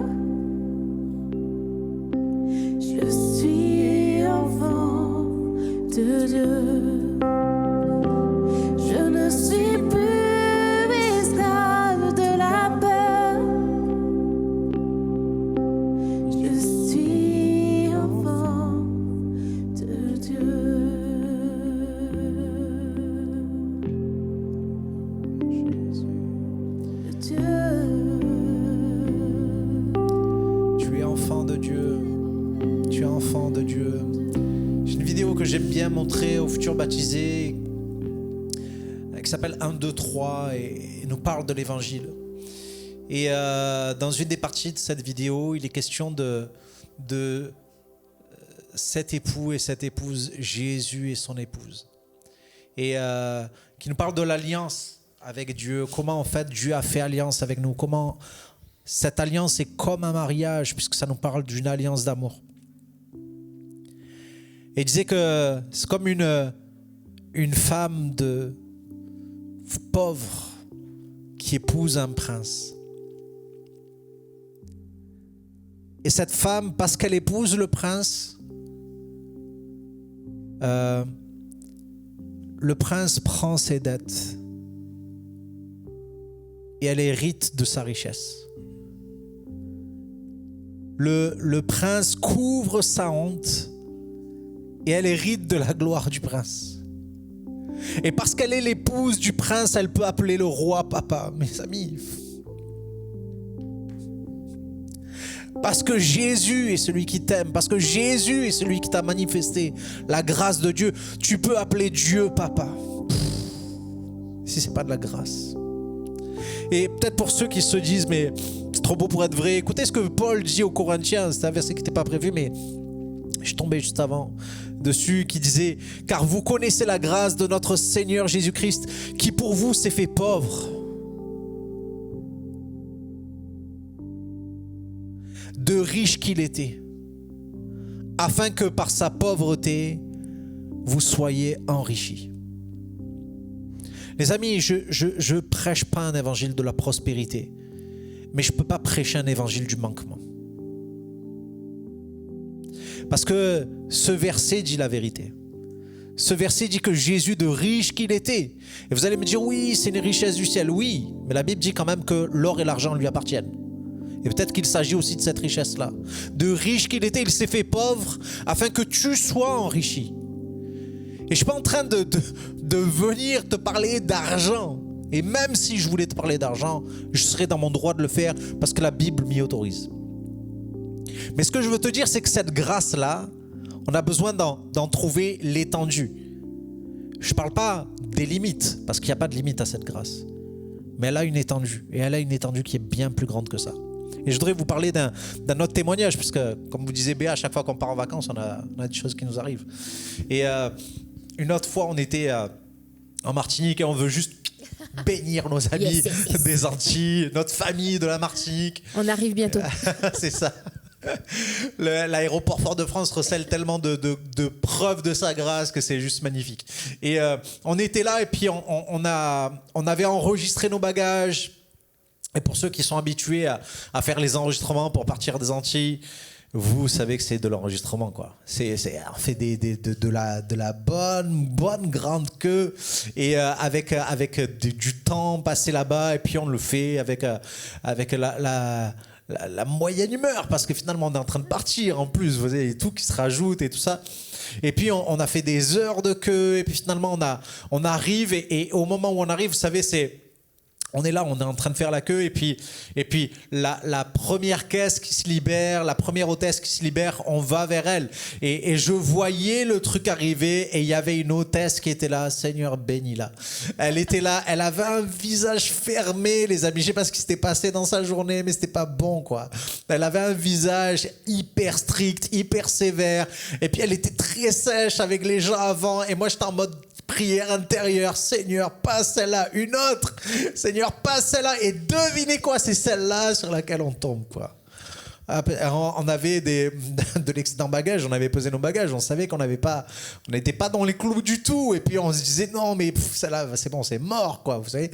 Je suis enfant de Dieu. Je ne suis plus esclave de la peur. Je suis enfant de Dieu. Tu es enfant de Dieu. Tu es enfant de Dieu. J'ai une vidéo que j'aime bien montrer aux futurs baptisés qui s'appelle 1, 2, 3 et nous parle de l'évangile. Et dans une des parties de cette vidéo, il est question de cet époux et cette épouse, Jésus et son épouse. Et qui nous parle de l'alliance avec Dieu, comment en fait Dieu a fait alliance avec nous, comment cette alliance est comme un mariage puisque ça nous parle d'une alliance d'amour. Et il disait que c'est comme une femme pauvre qui épouse un prince. Et cette femme, parce qu'elle épouse le prince prend ses dettes et elle hérite de sa richesse. Le prince couvre sa honte et elle hérite de la gloire du prince. Et parce qu'elle est l'épouse du prince, elle peut appeler le roi papa. Mes amis, parce que Jésus est celui qui t'aime, parce que Jésus est celui qui t'a manifesté la grâce de Dieu, tu peux appeler Dieu papa. Si c'est pas de la grâce. Et peut-être pour ceux qui se disent mais c'est trop beau pour être vrai, écoutez ce que Paul dit aux Corinthiens. C'est un verset qui n'était pas prévu, mais je suis tombé juste avant dessus, qui disait: car vous connaissez la grâce de notre Seigneur Jésus-Christ, qui pour vous s'est fait pauvre, de riche qu'il était, afin que par sa pauvreté vous soyez enrichis. Les amis, je prêche pas un évangile de la prospérité, mais je peux pas prêcher un évangile du manquement. Parce que ce verset dit la vérité. Ce verset dit que Jésus, de riche qu'il était, et vous allez me dire oui, c'est une richesse du ciel, oui, mais la Bible dit quand même que l'or et l'argent lui appartiennent. Et peut-être qu'il s'agit aussi de cette richesse-là. De riche qu'il était, il s'est fait pauvre afin que tu sois enrichi. Et je ne suis pas en train de venir te parler d'argent. Et même si je voulais te parler d'argent, je serais dans mon droit de le faire parce que la Bible m'y autorise. Mais ce que je veux te dire, c'est que cette grâce-là, on a besoin d'en trouver l'étendue. Je ne parle pas des limites, parce qu'il n'y a pas de limite à cette grâce. Mais elle a une étendue. Et elle a une étendue qui est bien plus grande que ça. Et je voudrais vous parler d'un autre témoignage, puisque, comme vous disiez Béa, à chaque fois qu'on part en vacances, on a des choses qui nous arrivent. Et une autre fois, on était en Martinique et on veut juste bénir nos amis des Antilles, notre famille de la Martinique. On arrive bientôt. C'est ça. L'aéroport Fort-de-France recèle tellement de preuves de sa grâce que c'est juste magnifique. Et on était là et puis on avait enregistré nos bagages. Et pour ceux qui sont habitués à faire les enregistrements pour partir des Antilles, vous savez que c'est de l'enregistrement, quoi. On fait de la bonne grande queue et avec du temps passé là-bas, et puis on le fait avec la moyenne humeur, parce que finalement on est en train de partir en plus, vous voyez, tout qui se rajoute et tout ça. Et puis on a fait des heures de queue, et puis finalement on arrive, et au moment où on arrive, vous savez, on est là, on est en train de faire la queue, et puis la première caisse qui se libère, la première hôtesse qui se libère, on va vers elle. Et je voyais le truc arriver, et il y avait une hôtesse qui était là, Seigneur bénis-la. Elle était là, elle avait un visage fermé, les amis. Je sais pas ce qui s'était passé dans sa journée, mais c'était pas bon, quoi. Elle avait un visage hyper strict, hyper sévère, et puis elle était très sèche avec les gens avant, et moi j'étais en mode prière intérieure, Seigneur, pas celle-là, une autre, Seigneur, pas celle-là, et devinez quoi, c'est celle-là sur laquelle on tombe, quoi. On avait de l'excédent bagage, on avait pesé nos bagages, on savait qu'on n'était pas dans les clous du tout, et puis on se disait non mais celle-là c'est bon, c'est mort, quoi, vous savez.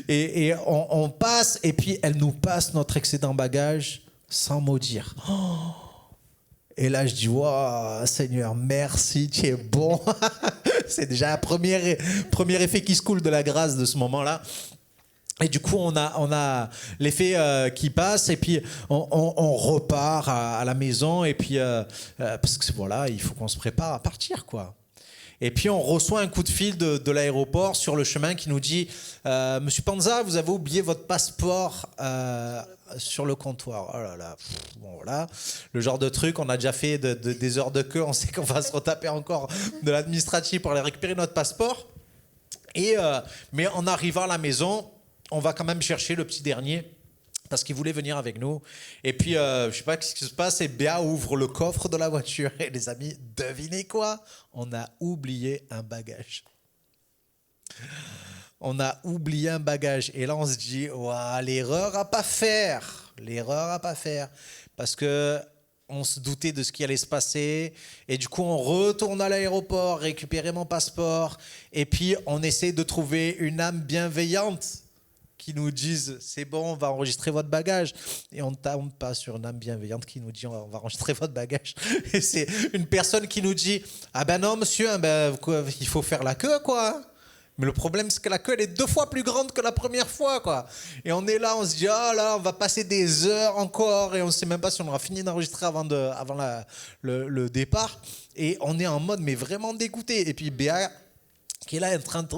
Et on passe, et puis elle nous passe notre excédent bagage sans mot dire. Et là, je dis, waouh, Seigneur, merci, tu es bon. C'est déjà un premier effet qui se coule de la grâce de ce moment-là. Et du coup, on a l'effet qui passe, et puis on repart à la maison, et puis parce que voilà, il faut qu'on se prépare à partir, quoi. Et puis on reçoit un coup de fil de l'aéroport sur le chemin qui nous dit Monsieur Panza, vous avez oublié votre passeport sur le comptoir. Oh là là, bon voilà, le genre de truc, on a déjà fait des heures de queue, on sait qu'on va se retaper encore de l'administratif pour aller récupérer notre passeport. Mais en arrivant à la maison, on va quand même chercher le petit dernier, parce qu'il voulait venir avec nous. Et puis, je sais pas ce qui se passe, et Béa ouvre le coffre de la voiture. Et les amis, devinez quoi ? On a oublié un bagage. On a oublié un bagage. Et là, on se dit, ouah, l'erreur à pas faire. L'erreur à pas faire. Parce que on se doutait de ce qui allait se passer. Et du coup, on retourne à l'aéroport, récupérer mon passeport. Et puis, on essaie de trouver une âme bienveillante qui nous disent c'est bon, on va enregistrer votre bagage, et on ne tombe pas sur une âme bienveillante qui nous dit on va enregistrer votre bagage, et c'est une personne qui nous dit ah ben non monsieur, il faut faire la queue, quoi. Mais le problème, c'est que la queue, elle est 2 fois plus grande que la première fois, quoi. Et on est là, on se dit ah là, on va passer des heures encore, et on ne sait même pas si on aura fini d'enregistrer avant le départ, et on est en mode mais vraiment dégoûté. Et puis Béa qui est là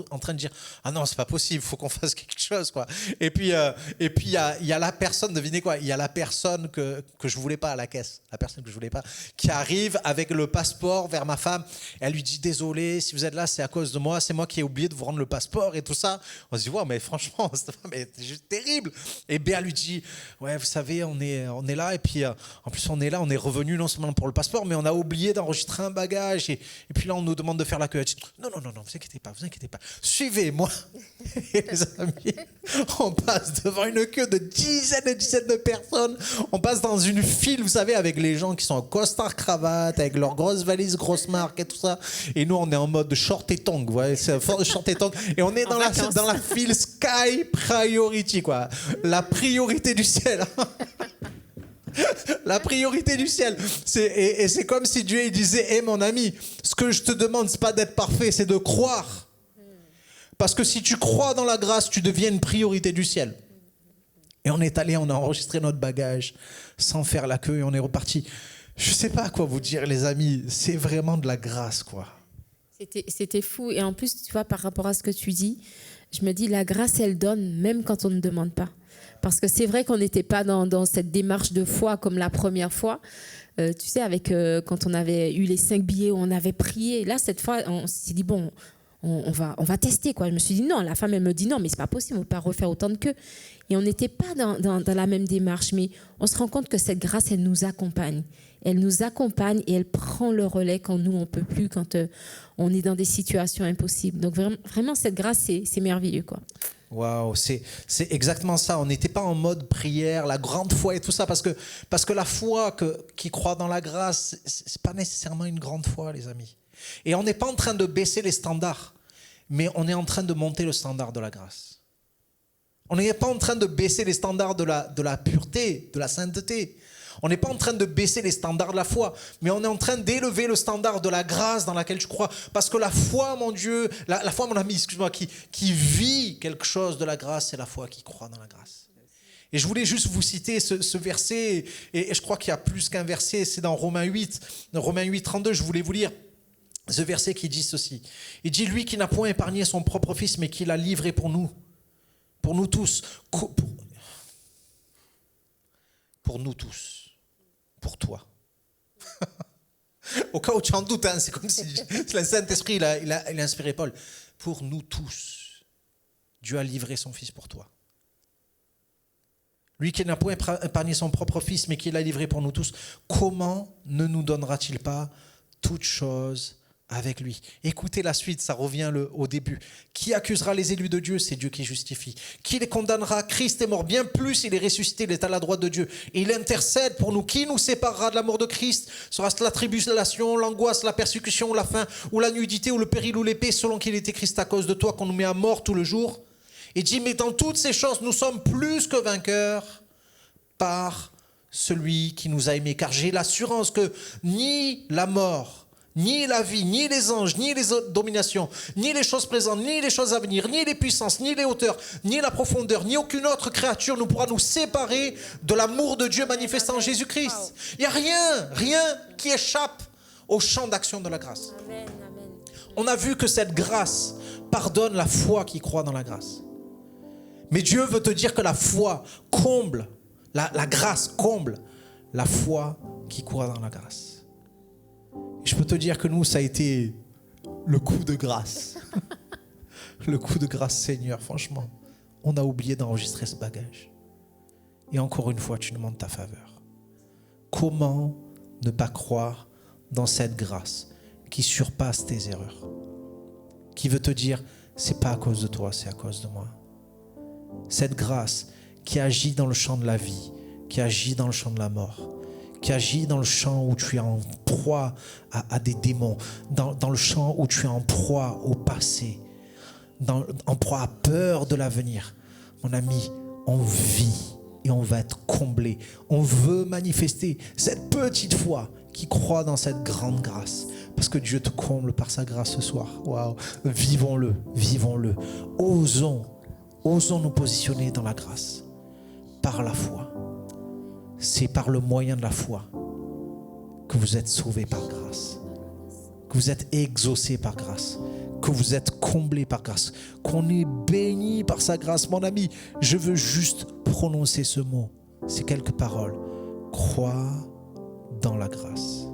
en train de dire ah non, c'est pas possible, faut qu'on fasse quelque chose, quoi. Et puis il y a la personne, devinez quoi, il y a la personne que je voulais pas à la caisse, la personne que je voulais pas, qui arrive avec le passeport vers ma femme. Elle lui dit désolé, si vous êtes là, c'est à cause de moi, c'est moi qui ai oublié de vous rendre le passeport et tout ça. On se dit ouais, mais franchement, c'est juste terrible. Et Béa lui dit ouais, vous savez, on est là, et puis en plus on est là, on est revenu non seulement pour le passeport, mais on a oublié d'enregistrer un bagage, et puis là on nous demande de faire la queue. Elle dit non, vous inquiétez pas, suivez-moi. Et les amis, on passe devant une queue de dizaines et dizaines de personnes. On passe dans une file, vous savez, avec les gens qui sont en costard cravate, avec leurs grosses valises, grosses marques et tout ça. Et nous, on est en mode short et tongs, vous voyez, c'est fort de short et tongs. Et on est dans la file Sky Priority, quoi. La priorité du ciel. La priorité du ciel. Et c'est comme si Dieu il disait mon ami, ce que je te demande, c'est pas d'être parfait, c'est de croire. Parce que si tu crois dans la grâce, tu deviens une priorité du ciel. Et on est allé, on a enregistré notre bagage sans faire la queue, et on est reparti. Je sais pas quoi vous dire, les amis, c'est vraiment de la grâce, quoi. C'était fou. Et en plus, tu vois, par rapport à ce que tu dis, je me dis, la grâce, elle donne même quand on ne demande pas. Parce que c'est vrai qu'on n'était pas dans cette démarche de foi comme la première fois. Tu sais, quand on avait eu les 5 billets, où on avait prié. Là, cette fois, on s'est dit, bon, on va tester, quoi. Je me suis dit non, la femme, elle me dit non, mais c'est pas possible, on peut pas refaire autant de queues. Et on n'était pas dans la même démarche, mais on se rend compte que cette grâce, elle nous accompagne. Elle nous accompagne et elle prend le relais quand nous, on peut plus, quand on est dans des situations impossibles. Donc vraiment, cette grâce, c'est merveilleux, quoi. Waouh, c'est exactement ça. On n'était pas en mode prière, la grande foi et tout ça, parce que la foi qui croit dans la grâce, c'est pas nécessairement une grande foi, les amis. Et on n'est pas en train de baisser les standards, mais on est en train de monter le standard de la grâce. On n'est pas en train de baisser les standards de la pureté, de la sainteté. On n'est pas en train de baisser les standards de la foi, mais on est en train d'élever le standard de la grâce dans laquelle je crois. Parce que la foi, mon Dieu, la foi, mon ami, excuse-moi, qui vit quelque chose de la grâce, c'est la foi qui croit dans la grâce. Et je voulais juste vous citer ce verset, et je crois qu'il y a plus qu'un verset, c'est dans Romains 8, 32, je voulais vous lire ce verset qui dit ceci. Il dit, lui qui n'a point épargné son propre fils, mais qui l'a livré pour nous tous, pour nous tous. Pour toi. Au cas où tu en doutes, hein, c'est comme si le Saint-Esprit il a inspiré Paul. Pour nous tous, Dieu a livré son Fils pour toi. Lui qui n'a point épargné son propre Fils, mais qui l'a livré pour nous tous, comment ne nous donnera-t-il pas toutes choses avec lui? Écoutez la suite, ça revient au début. Qui accusera les élus de Dieu? C'est Dieu qui justifie. Qui les condamnera? Christ est mort. Bien plus, il est ressuscité, il est à la droite de Dieu. Et il intercède pour nous. Qui nous séparera de l'amour de Christ? Sera-ce la tribulation, l'angoisse, la persécution, la faim, ou la nudité, ou le péril, ou l'épée, selon qu'il est écrit, c'est à cause de toi qu'on nous met à mort tout le jour? Et dit, mais dans toutes ces choses, nous sommes plus que vainqueurs par celui qui nous a aimés. Car j'ai l'assurance que ni la mort, ni la vie, ni les anges, ni les dominations, ni les choses présentes, ni les choses à venir, ni les puissances, ni les hauteurs, ni la profondeur, ni aucune autre créature ne pourra nous séparer de l'amour de Dieu manifesté en Jésus-Christ. Il n'y a rien qui échappe au champ d'action de la grâce. Amen. On a vu que cette grâce pardonne la foi qui croit dans la grâce. Mais Dieu veut te dire que la foi comble, la grâce comble la foi qui croit dans la grâce. Je peux te dire que nous, ça a été le coup de grâce. Le coup de grâce, Seigneur, franchement. On a oublié d'enregistrer ce bagage. Et encore une fois, tu nous montres ta faveur. Comment ne pas croire dans cette grâce qui surpasse tes erreurs? Qui veut te dire, c'est pas à cause de toi, c'est à cause de moi. Cette grâce qui agit dans le champ de la vie, qui agit dans le champ de la mort, qui agit dans le champ où tu es en proie à des démons, dans le champ où tu es en proie au passé, en proie à peur de l'avenir. Mon ami, on vit et on va être comblé. On veut manifester cette petite foi qui croit dans cette grande grâce. Parce que Dieu te comble par sa grâce ce soir. Waouh, vivons-le. Osons nous positionner dans la grâce par la foi. C'est par le moyen de la foi que vous êtes sauvés par grâce, que vous êtes exaucés par grâce, que vous êtes comblés par grâce, qu'on est béni par sa grâce. Mon ami, je veux juste prononcer ce mot, ces quelques paroles. Crois dans la grâce.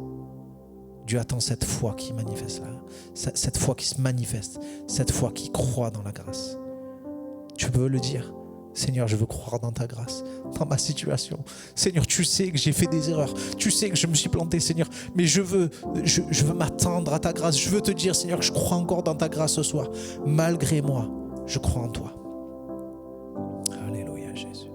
Dieu attend cette foi qui manifeste là, cette foi qui se manifeste, cette foi qui croit dans la grâce. Tu peux le dire? Seigneur, je veux croire dans ta grâce, dans ma situation. Seigneur, tu sais que j'ai fait des erreurs. Tu sais que je me suis planté, Seigneur. Mais je veux m'attendre à ta grâce. Je veux te dire, Seigneur, que je crois encore dans ta grâce ce soir. Malgré moi, je crois en toi. Alléluia, Jésus.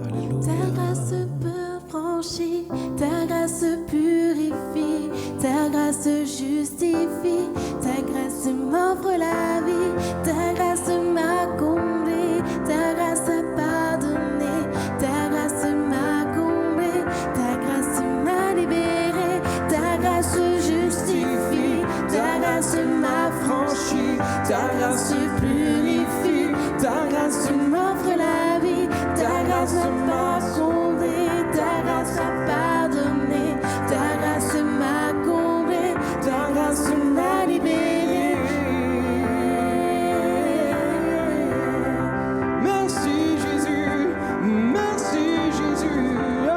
Alléluia. Ta grâce peut franchir, ta grâce purifie, ta grâce justifie, ta grâce m'offre la vie, ta grâce m'a comblé, ta grâce a pardonné, ta grâce m'a comblé, ta grâce m'a libéré, ta grâce justifie, ta grâce m'a franchi, ta grâce purifie, ta grâce m'offre la vie, ta grâce m'a comblé, ta grâce a pardonné, ta grâce m'a comblé, ta grâce m'a libéré. Merci Jésus, oh,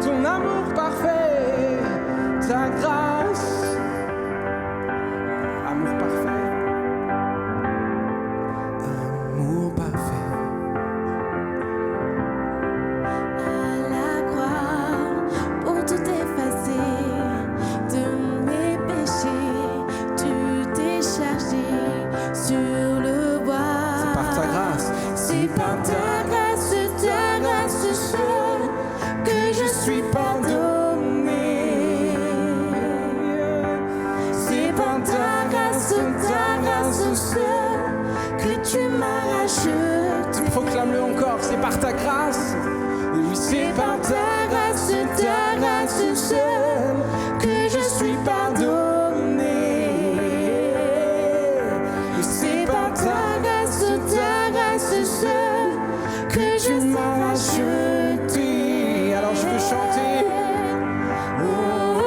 ton amour parfait, ta grâce. proclame-le encore, c'est par ta grâce. Et oui, c'est par ta grâce seule que je suis pardonné. Et c'est par ta grâce seule que tu m'as racheté. Alors je veux chanter. Oh, oh, oh.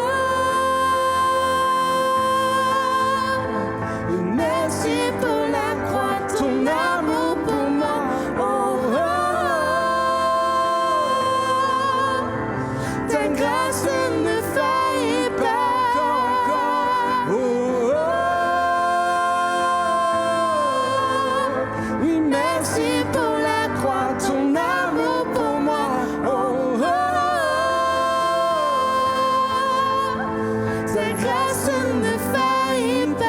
Merci pour la croix, ton amour pour moi. Oh, oh, oh. Ta grâce ne faillit pas. Oh, oh, oh. Oui, merci pour la croix, ton amour pour moi. Oh, oh, oh. Ta grâce ne faillit pas.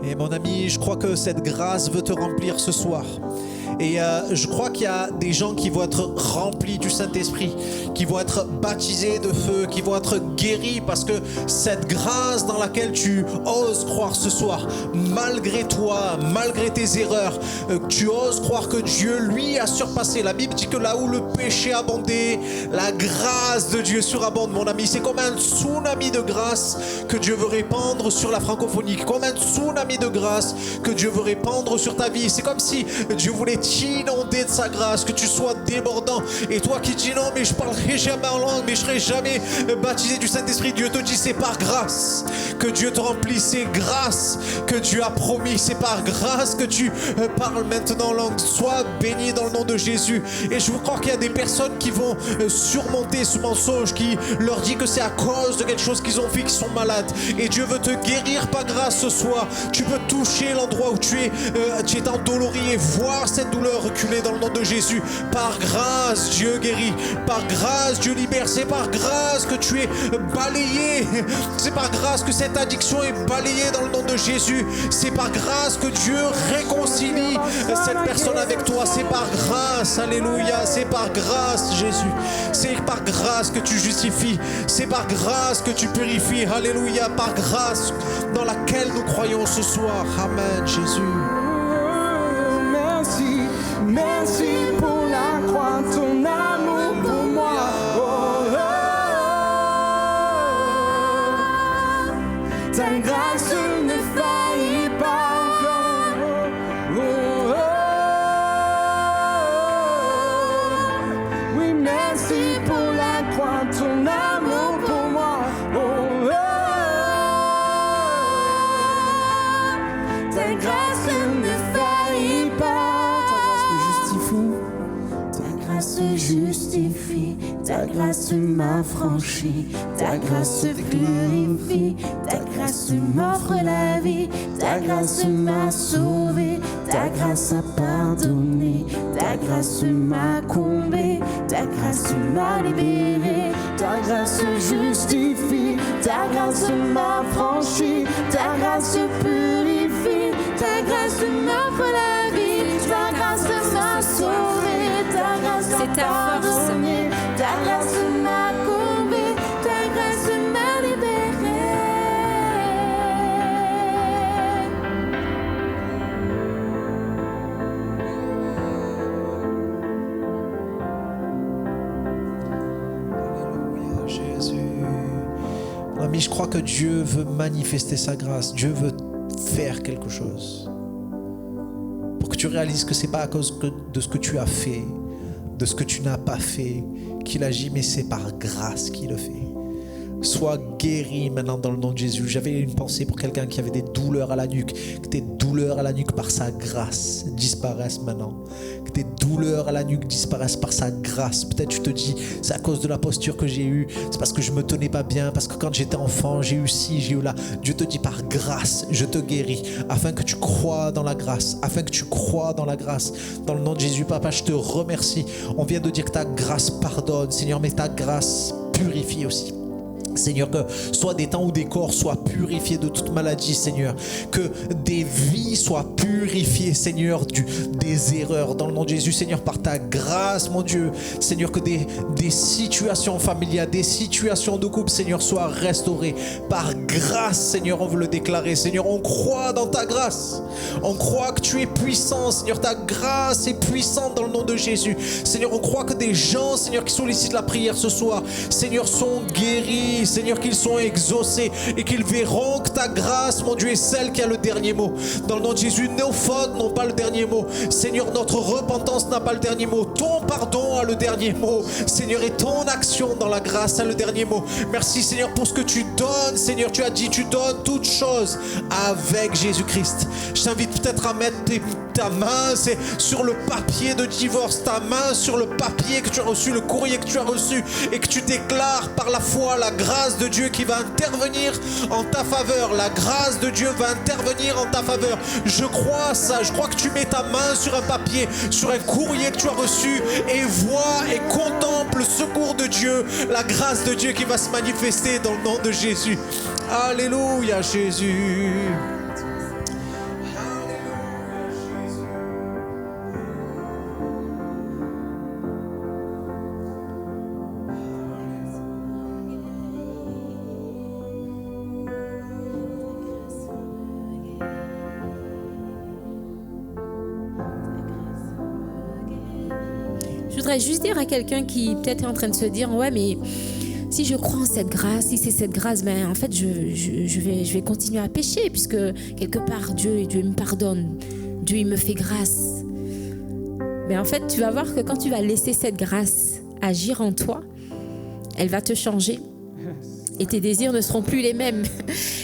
Et mon ami, je crois que cette grâce veut te remplir ce soir. Et je crois qu'il y a des gens qui vont être remplis du Saint-Esprit, qui vont être baptisés de feu, qui vont être guéris parce que cette grâce dans laquelle tu oses croire ce soir, malgré toi, malgré tes erreurs, tu oses croire que Dieu, lui, a surpassé. La Bible dit que là où le péché abondait, la grâce de Dieu surabonde, mon ami. C'est comme un tsunami de grâce que Dieu veut répandre sur la francophonie, comme un tsunami de grâce que Dieu veut répandre sur ta vie. C'est comme si Dieu voulait t'inonder de sa grâce, que tu sois débordant. Et toi qui dis non, mais je parlerai jamais en langue, mais je serai jamais baptisé du Saint-Esprit, Dieu te dit c'est par grâce que Dieu te remplit, c'est grâce que Dieu a promis, c'est par grâce que tu parles maintenant en langue. Sois béni dans le nom de Jésus. Et je vous crois qu'il y a des personnes qui vont surmonter ce mensonge qui leur dit que c'est à cause de quelque chose qu'ils ont fait qu'ils sont malades. Et Dieu veut te guérir par grâce ce soir. Tu peux toucher l'endroit où tu es endolori et voir cette douleur reculer dans le nom de Jésus. Par grâce, Dieu guérit. Par grâce, Dieu libère. C'est par grâce que tu es balayé. C'est par grâce que cette addiction est balayée dans le nom de Jésus. C'est par grâce que Dieu réconcilie cette personne avec toi. C'est par grâce, alléluia. C'est par grâce, Jésus. C'est par grâce que tu justifies. C'est par grâce que tu purifies. Alléluia. Par grâce dans laquelle nous croyons ce soir. Amen, Jésus. Merci, merci pour la croix, ton amour pour moi. Oh, oh, oh. Ta grâce ne faillit pas encore. Oh, oh, oh. Oui, merci pour la croix, ton amour pour moi. Oh, oh, oh. Ta grâce ne faillit pas. Ta grâce justifie, ta grâce m'affranchit, ta grâce purifie, ta grâce m'offre la vie, ta grâce m'a sauvé, ta grâce a pardonné, ta grâce m'a comblé, ta grâce m'a libéré, ta grâce justifie, ta grâce m'affranchit, ta grâce purifie, ta grâce m'offre la vie, ta grâce m'a sauvé. C'est ta force. Ta grâce m'a comblé, ta grâce m'a libéré. Alléluia, Jésus. Ami, je crois que Dieu veut manifester sa grâce. Dieu veut faire quelque chose. Pour que tu réalises que c'est pas à cause de ce que tu as fait, de ce que tu n'as pas fait, qu'il agit, mais c'est par grâce qu'il le fait. Sois guéri maintenant dans le nom de Jésus. J'avais une pensée pour quelqu'un qui avait des douleurs à la nuque, que tes douleurs à la nuque par sa grâce disparaissent maintenant. Que tes douleurs à la nuque disparaissent par sa grâce. Peut-être tu te dis, c'est à cause de la posture que j'ai eue, c'est parce que je me tenais pas bien, parce que quand j'étais enfant, j'ai eu ci, j'ai eu là. Dieu te dit par grâce, je te guéris, afin que tu crois dans la grâce, afin que tu crois dans la grâce. Dans le nom de Jésus, Papa, je te remercie. On vient de dire que ta grâce pardonne, Seigneur, mais ta grâce purifie aussi. Seigneur, que soit des temps ou des corps soient purifiés de toute maladie, Seigneur. Que des vies soient purifiées, Seigneur, des erreurs. Dans le nom de Jésus, Seigneur, par ta grâce, mon Dieu. Seigneur, que des situations familiales, des situations de couple, Seigneur, soient restaurées. Par grâce, Seigneur, on veut le déclarer. Seigneur, on croit dans ta grâce. On croit que tu es puissant, Seigneur. Ta grâce est puissante dans le nom de Jésus. Seigneur, on croit que des gens, Seigneur, qui sollicitent la prière ce soir, Seigneur, sont guéris. Seigneur, qu'ils sont exaucés et qu'ils verront que ta grâce, mon Dieu, est celle qui a le dernier mot. Dans le nom de Jésus, nos fautes n'ont pas le dernier mot. Seigneur, notre repentance n'a pas le dernier mot. Ton pardon a le dernier mot. Seigneur, et ton action dans la grâce a le dernier mot. Merci, Seigneur, pour ce que tu donnes. Seigneur, tu as dit, tu donnes toutes choses avec Jésus-Christ. Je t'invite peut-être à mettre ta main sur le papier de divorce, ta main sur le papier que tu as reçu, le courrier que tu as reçu, et que tu déclares par la foi la grâce de Dieu qui va intervenir en ta faveur. La grâce de Dieu va intervenir en ta faveur. Je crois à ça. Je crois que tu mets ta main sur un papier, sur un courrier que tu as reçu, et vois et contemple le secours de Dieu, la grâce de Dieu qui va se manifester dans le nom de Jésus. Alléluia, Jésus. Je voudrais juste dire à quelqu'un qui peut-être est en train de se dire « Ouais, mais si je crois en cette grâce, si c'est cette grâce, ben en fait, je vais continuer à pécher puisque quelque part, Dieu me pardonne. Dieu, il me fait grâce. » Mais en fait, tu vas voir que quand tu vas laisser cette grâce agir en toi, elle va te changer et tes désirs ne seront plus les mêmes.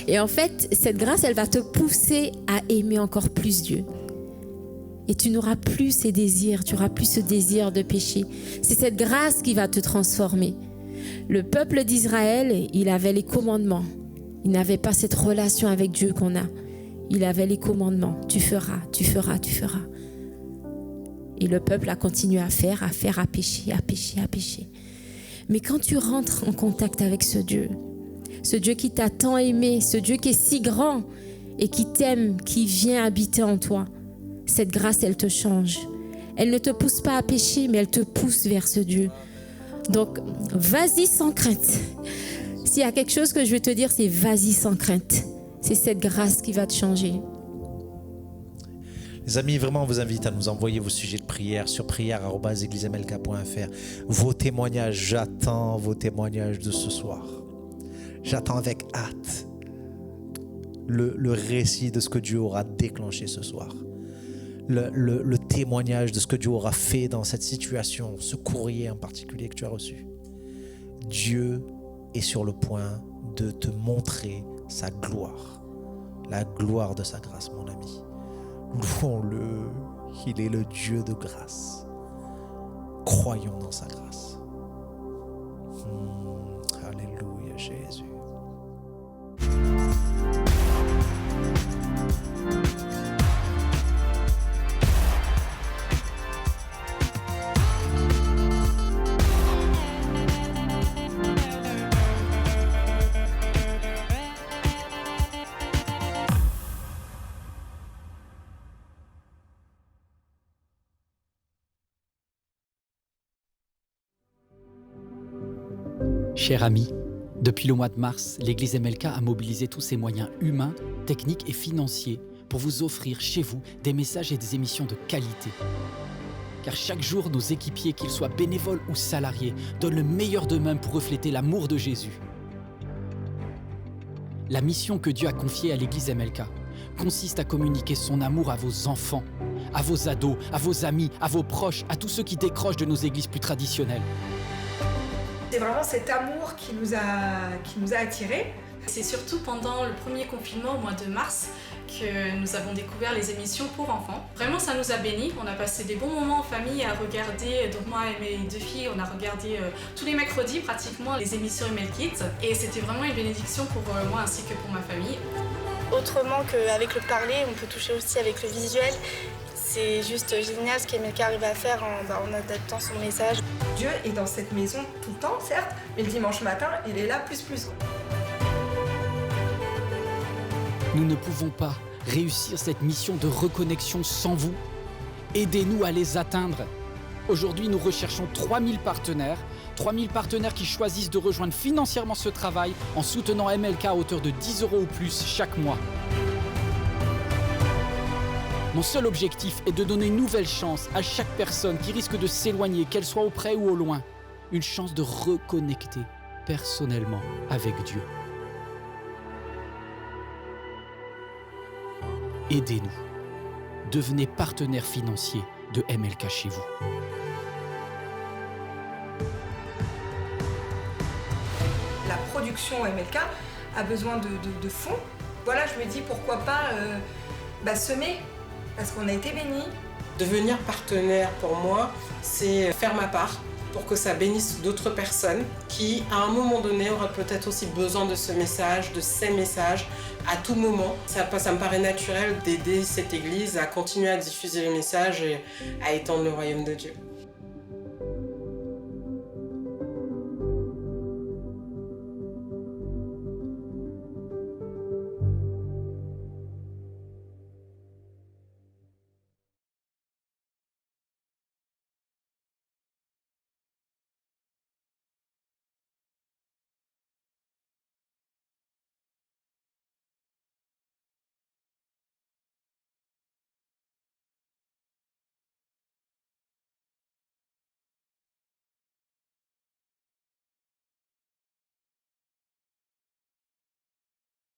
Et en fait, cette grâce, elle va te pousser à aimer encore plus Dieu. Et tu n'auras plus ces désirs, tu n'auras plus ce désir de péché. C'est cette grâce qui va te transformer. Le peuple d'Israël, il avait les commandements. Il n'avait pas cette relation avec Dieu qu'on a. Il avait les commandements. Tu feras, tu feras, tu feras. Et le peuple a continué à faire, à pécher, à pécher, à pécher. Mais quand tu rentres en contact avec ce Dieu qui t'a tant aimé, ce Dieu qui est si grand et qui t'aime, qui vient habiter en toi, cette grâce, elle te change. Elle ne te pousse pas à pécher, mais elle te pousse vers ce Dieu. Donc, vas-y sans crainte. S'il y a quelque chose que je veux te dire, c'est vas-y sans crainte. C'est cette grâce qui va te changer. Les amis, vraiment, on vous invite à nous envoyer vos sujets de prière sur prière@eglisemlk.fr. Vos témoignages, j'attends vos témoignages de ce soir. J'attends avec hâte le récit de ce que Dieu aura déclenché ce soir. Le témoignage de ce que Dieu aura fait dans cette situation, ce courrier en particulier que tu as reçu. Dieu est sur le point de te montrer sa gloire, la gloire de sa grâce, mon ami. Louons-le, il est le Dieu de grâce. Croyons dans sa grâce. Alléluia, Jésus. Chers amis, depuis le mois de mars, l'Église MLK a mobilisé tous ses moyens humains, techniques et financiers pour vous offrir chez vous des messages et des émissions de qualité. Car chaque jour, nos équipiers, qu'ils soient bénévoles ou salariés, donnent le meilleur d'eux-mêmes pour refléter l'amour de Jésus. La mission que Dieu a confiée à l'Église MLK consiste à communiquer son amour à vos enfants, à vos ados, à vos amis, à vos proches, à tous ceux qui décrochent de nos églises plus traditionnelles. C'est vraiment cet amour qui nous a attirés. C'est surtout pendant le premier confinement au mois de mars que nous avons découvert les émissions pour enfants. Vraiment, ça nous a bénis. On a passé des bons moments en famille à regarder. Donc moi et mes deux filles, on a regardé tous les mercredis pratiquement les émissions Email Kids. Et c'était vraiment une bénédiction pour moi ainsi que pour ma famille. Autrement qu'avec le parler, on peut toucher aussi avec le visuel. C'est juste génial ce qu'Emelka arrive à faire en adaptant son message. Dieu est dans cette maison tout le temps, certes, mais le dimanche matin, il est là plus. Nous ne pouvons pas réussir cette mission de reconnexion sans vous. Aidez-nous à les atteindre. Aujourd'hui, nous recherchons 3000 partenaires. 3000 partenaires qui choisissent de rejoindre financièrement ce travail en soutenant MLK à hauteur de 10 € ou plus chaque mois. Mon seul objectif est de donner une nouvelle chance à chaque personne qui risque de s'éloigner, qu'elle soit auprès ou au loin. Une chance de reconnecter personnellement avec Dieu. Aidez-nous. Devenez partenaire financier de MLK chez vous. La production MLK a besoin de fonds. Voilà, je me dis pourquoi pas semer, parce qu'on a été bénis. Devenir partenaire pour moi, c'est faire ma part pour que ça bénisse d'autres personnes qui, à un moment donné, auraient peut-être aussi besoin de ce message, de ces messages, à tout moment. Ça me paraît naturel d'aider cette église à continuer à diffuser le message et à étendre le royaume de Dieu.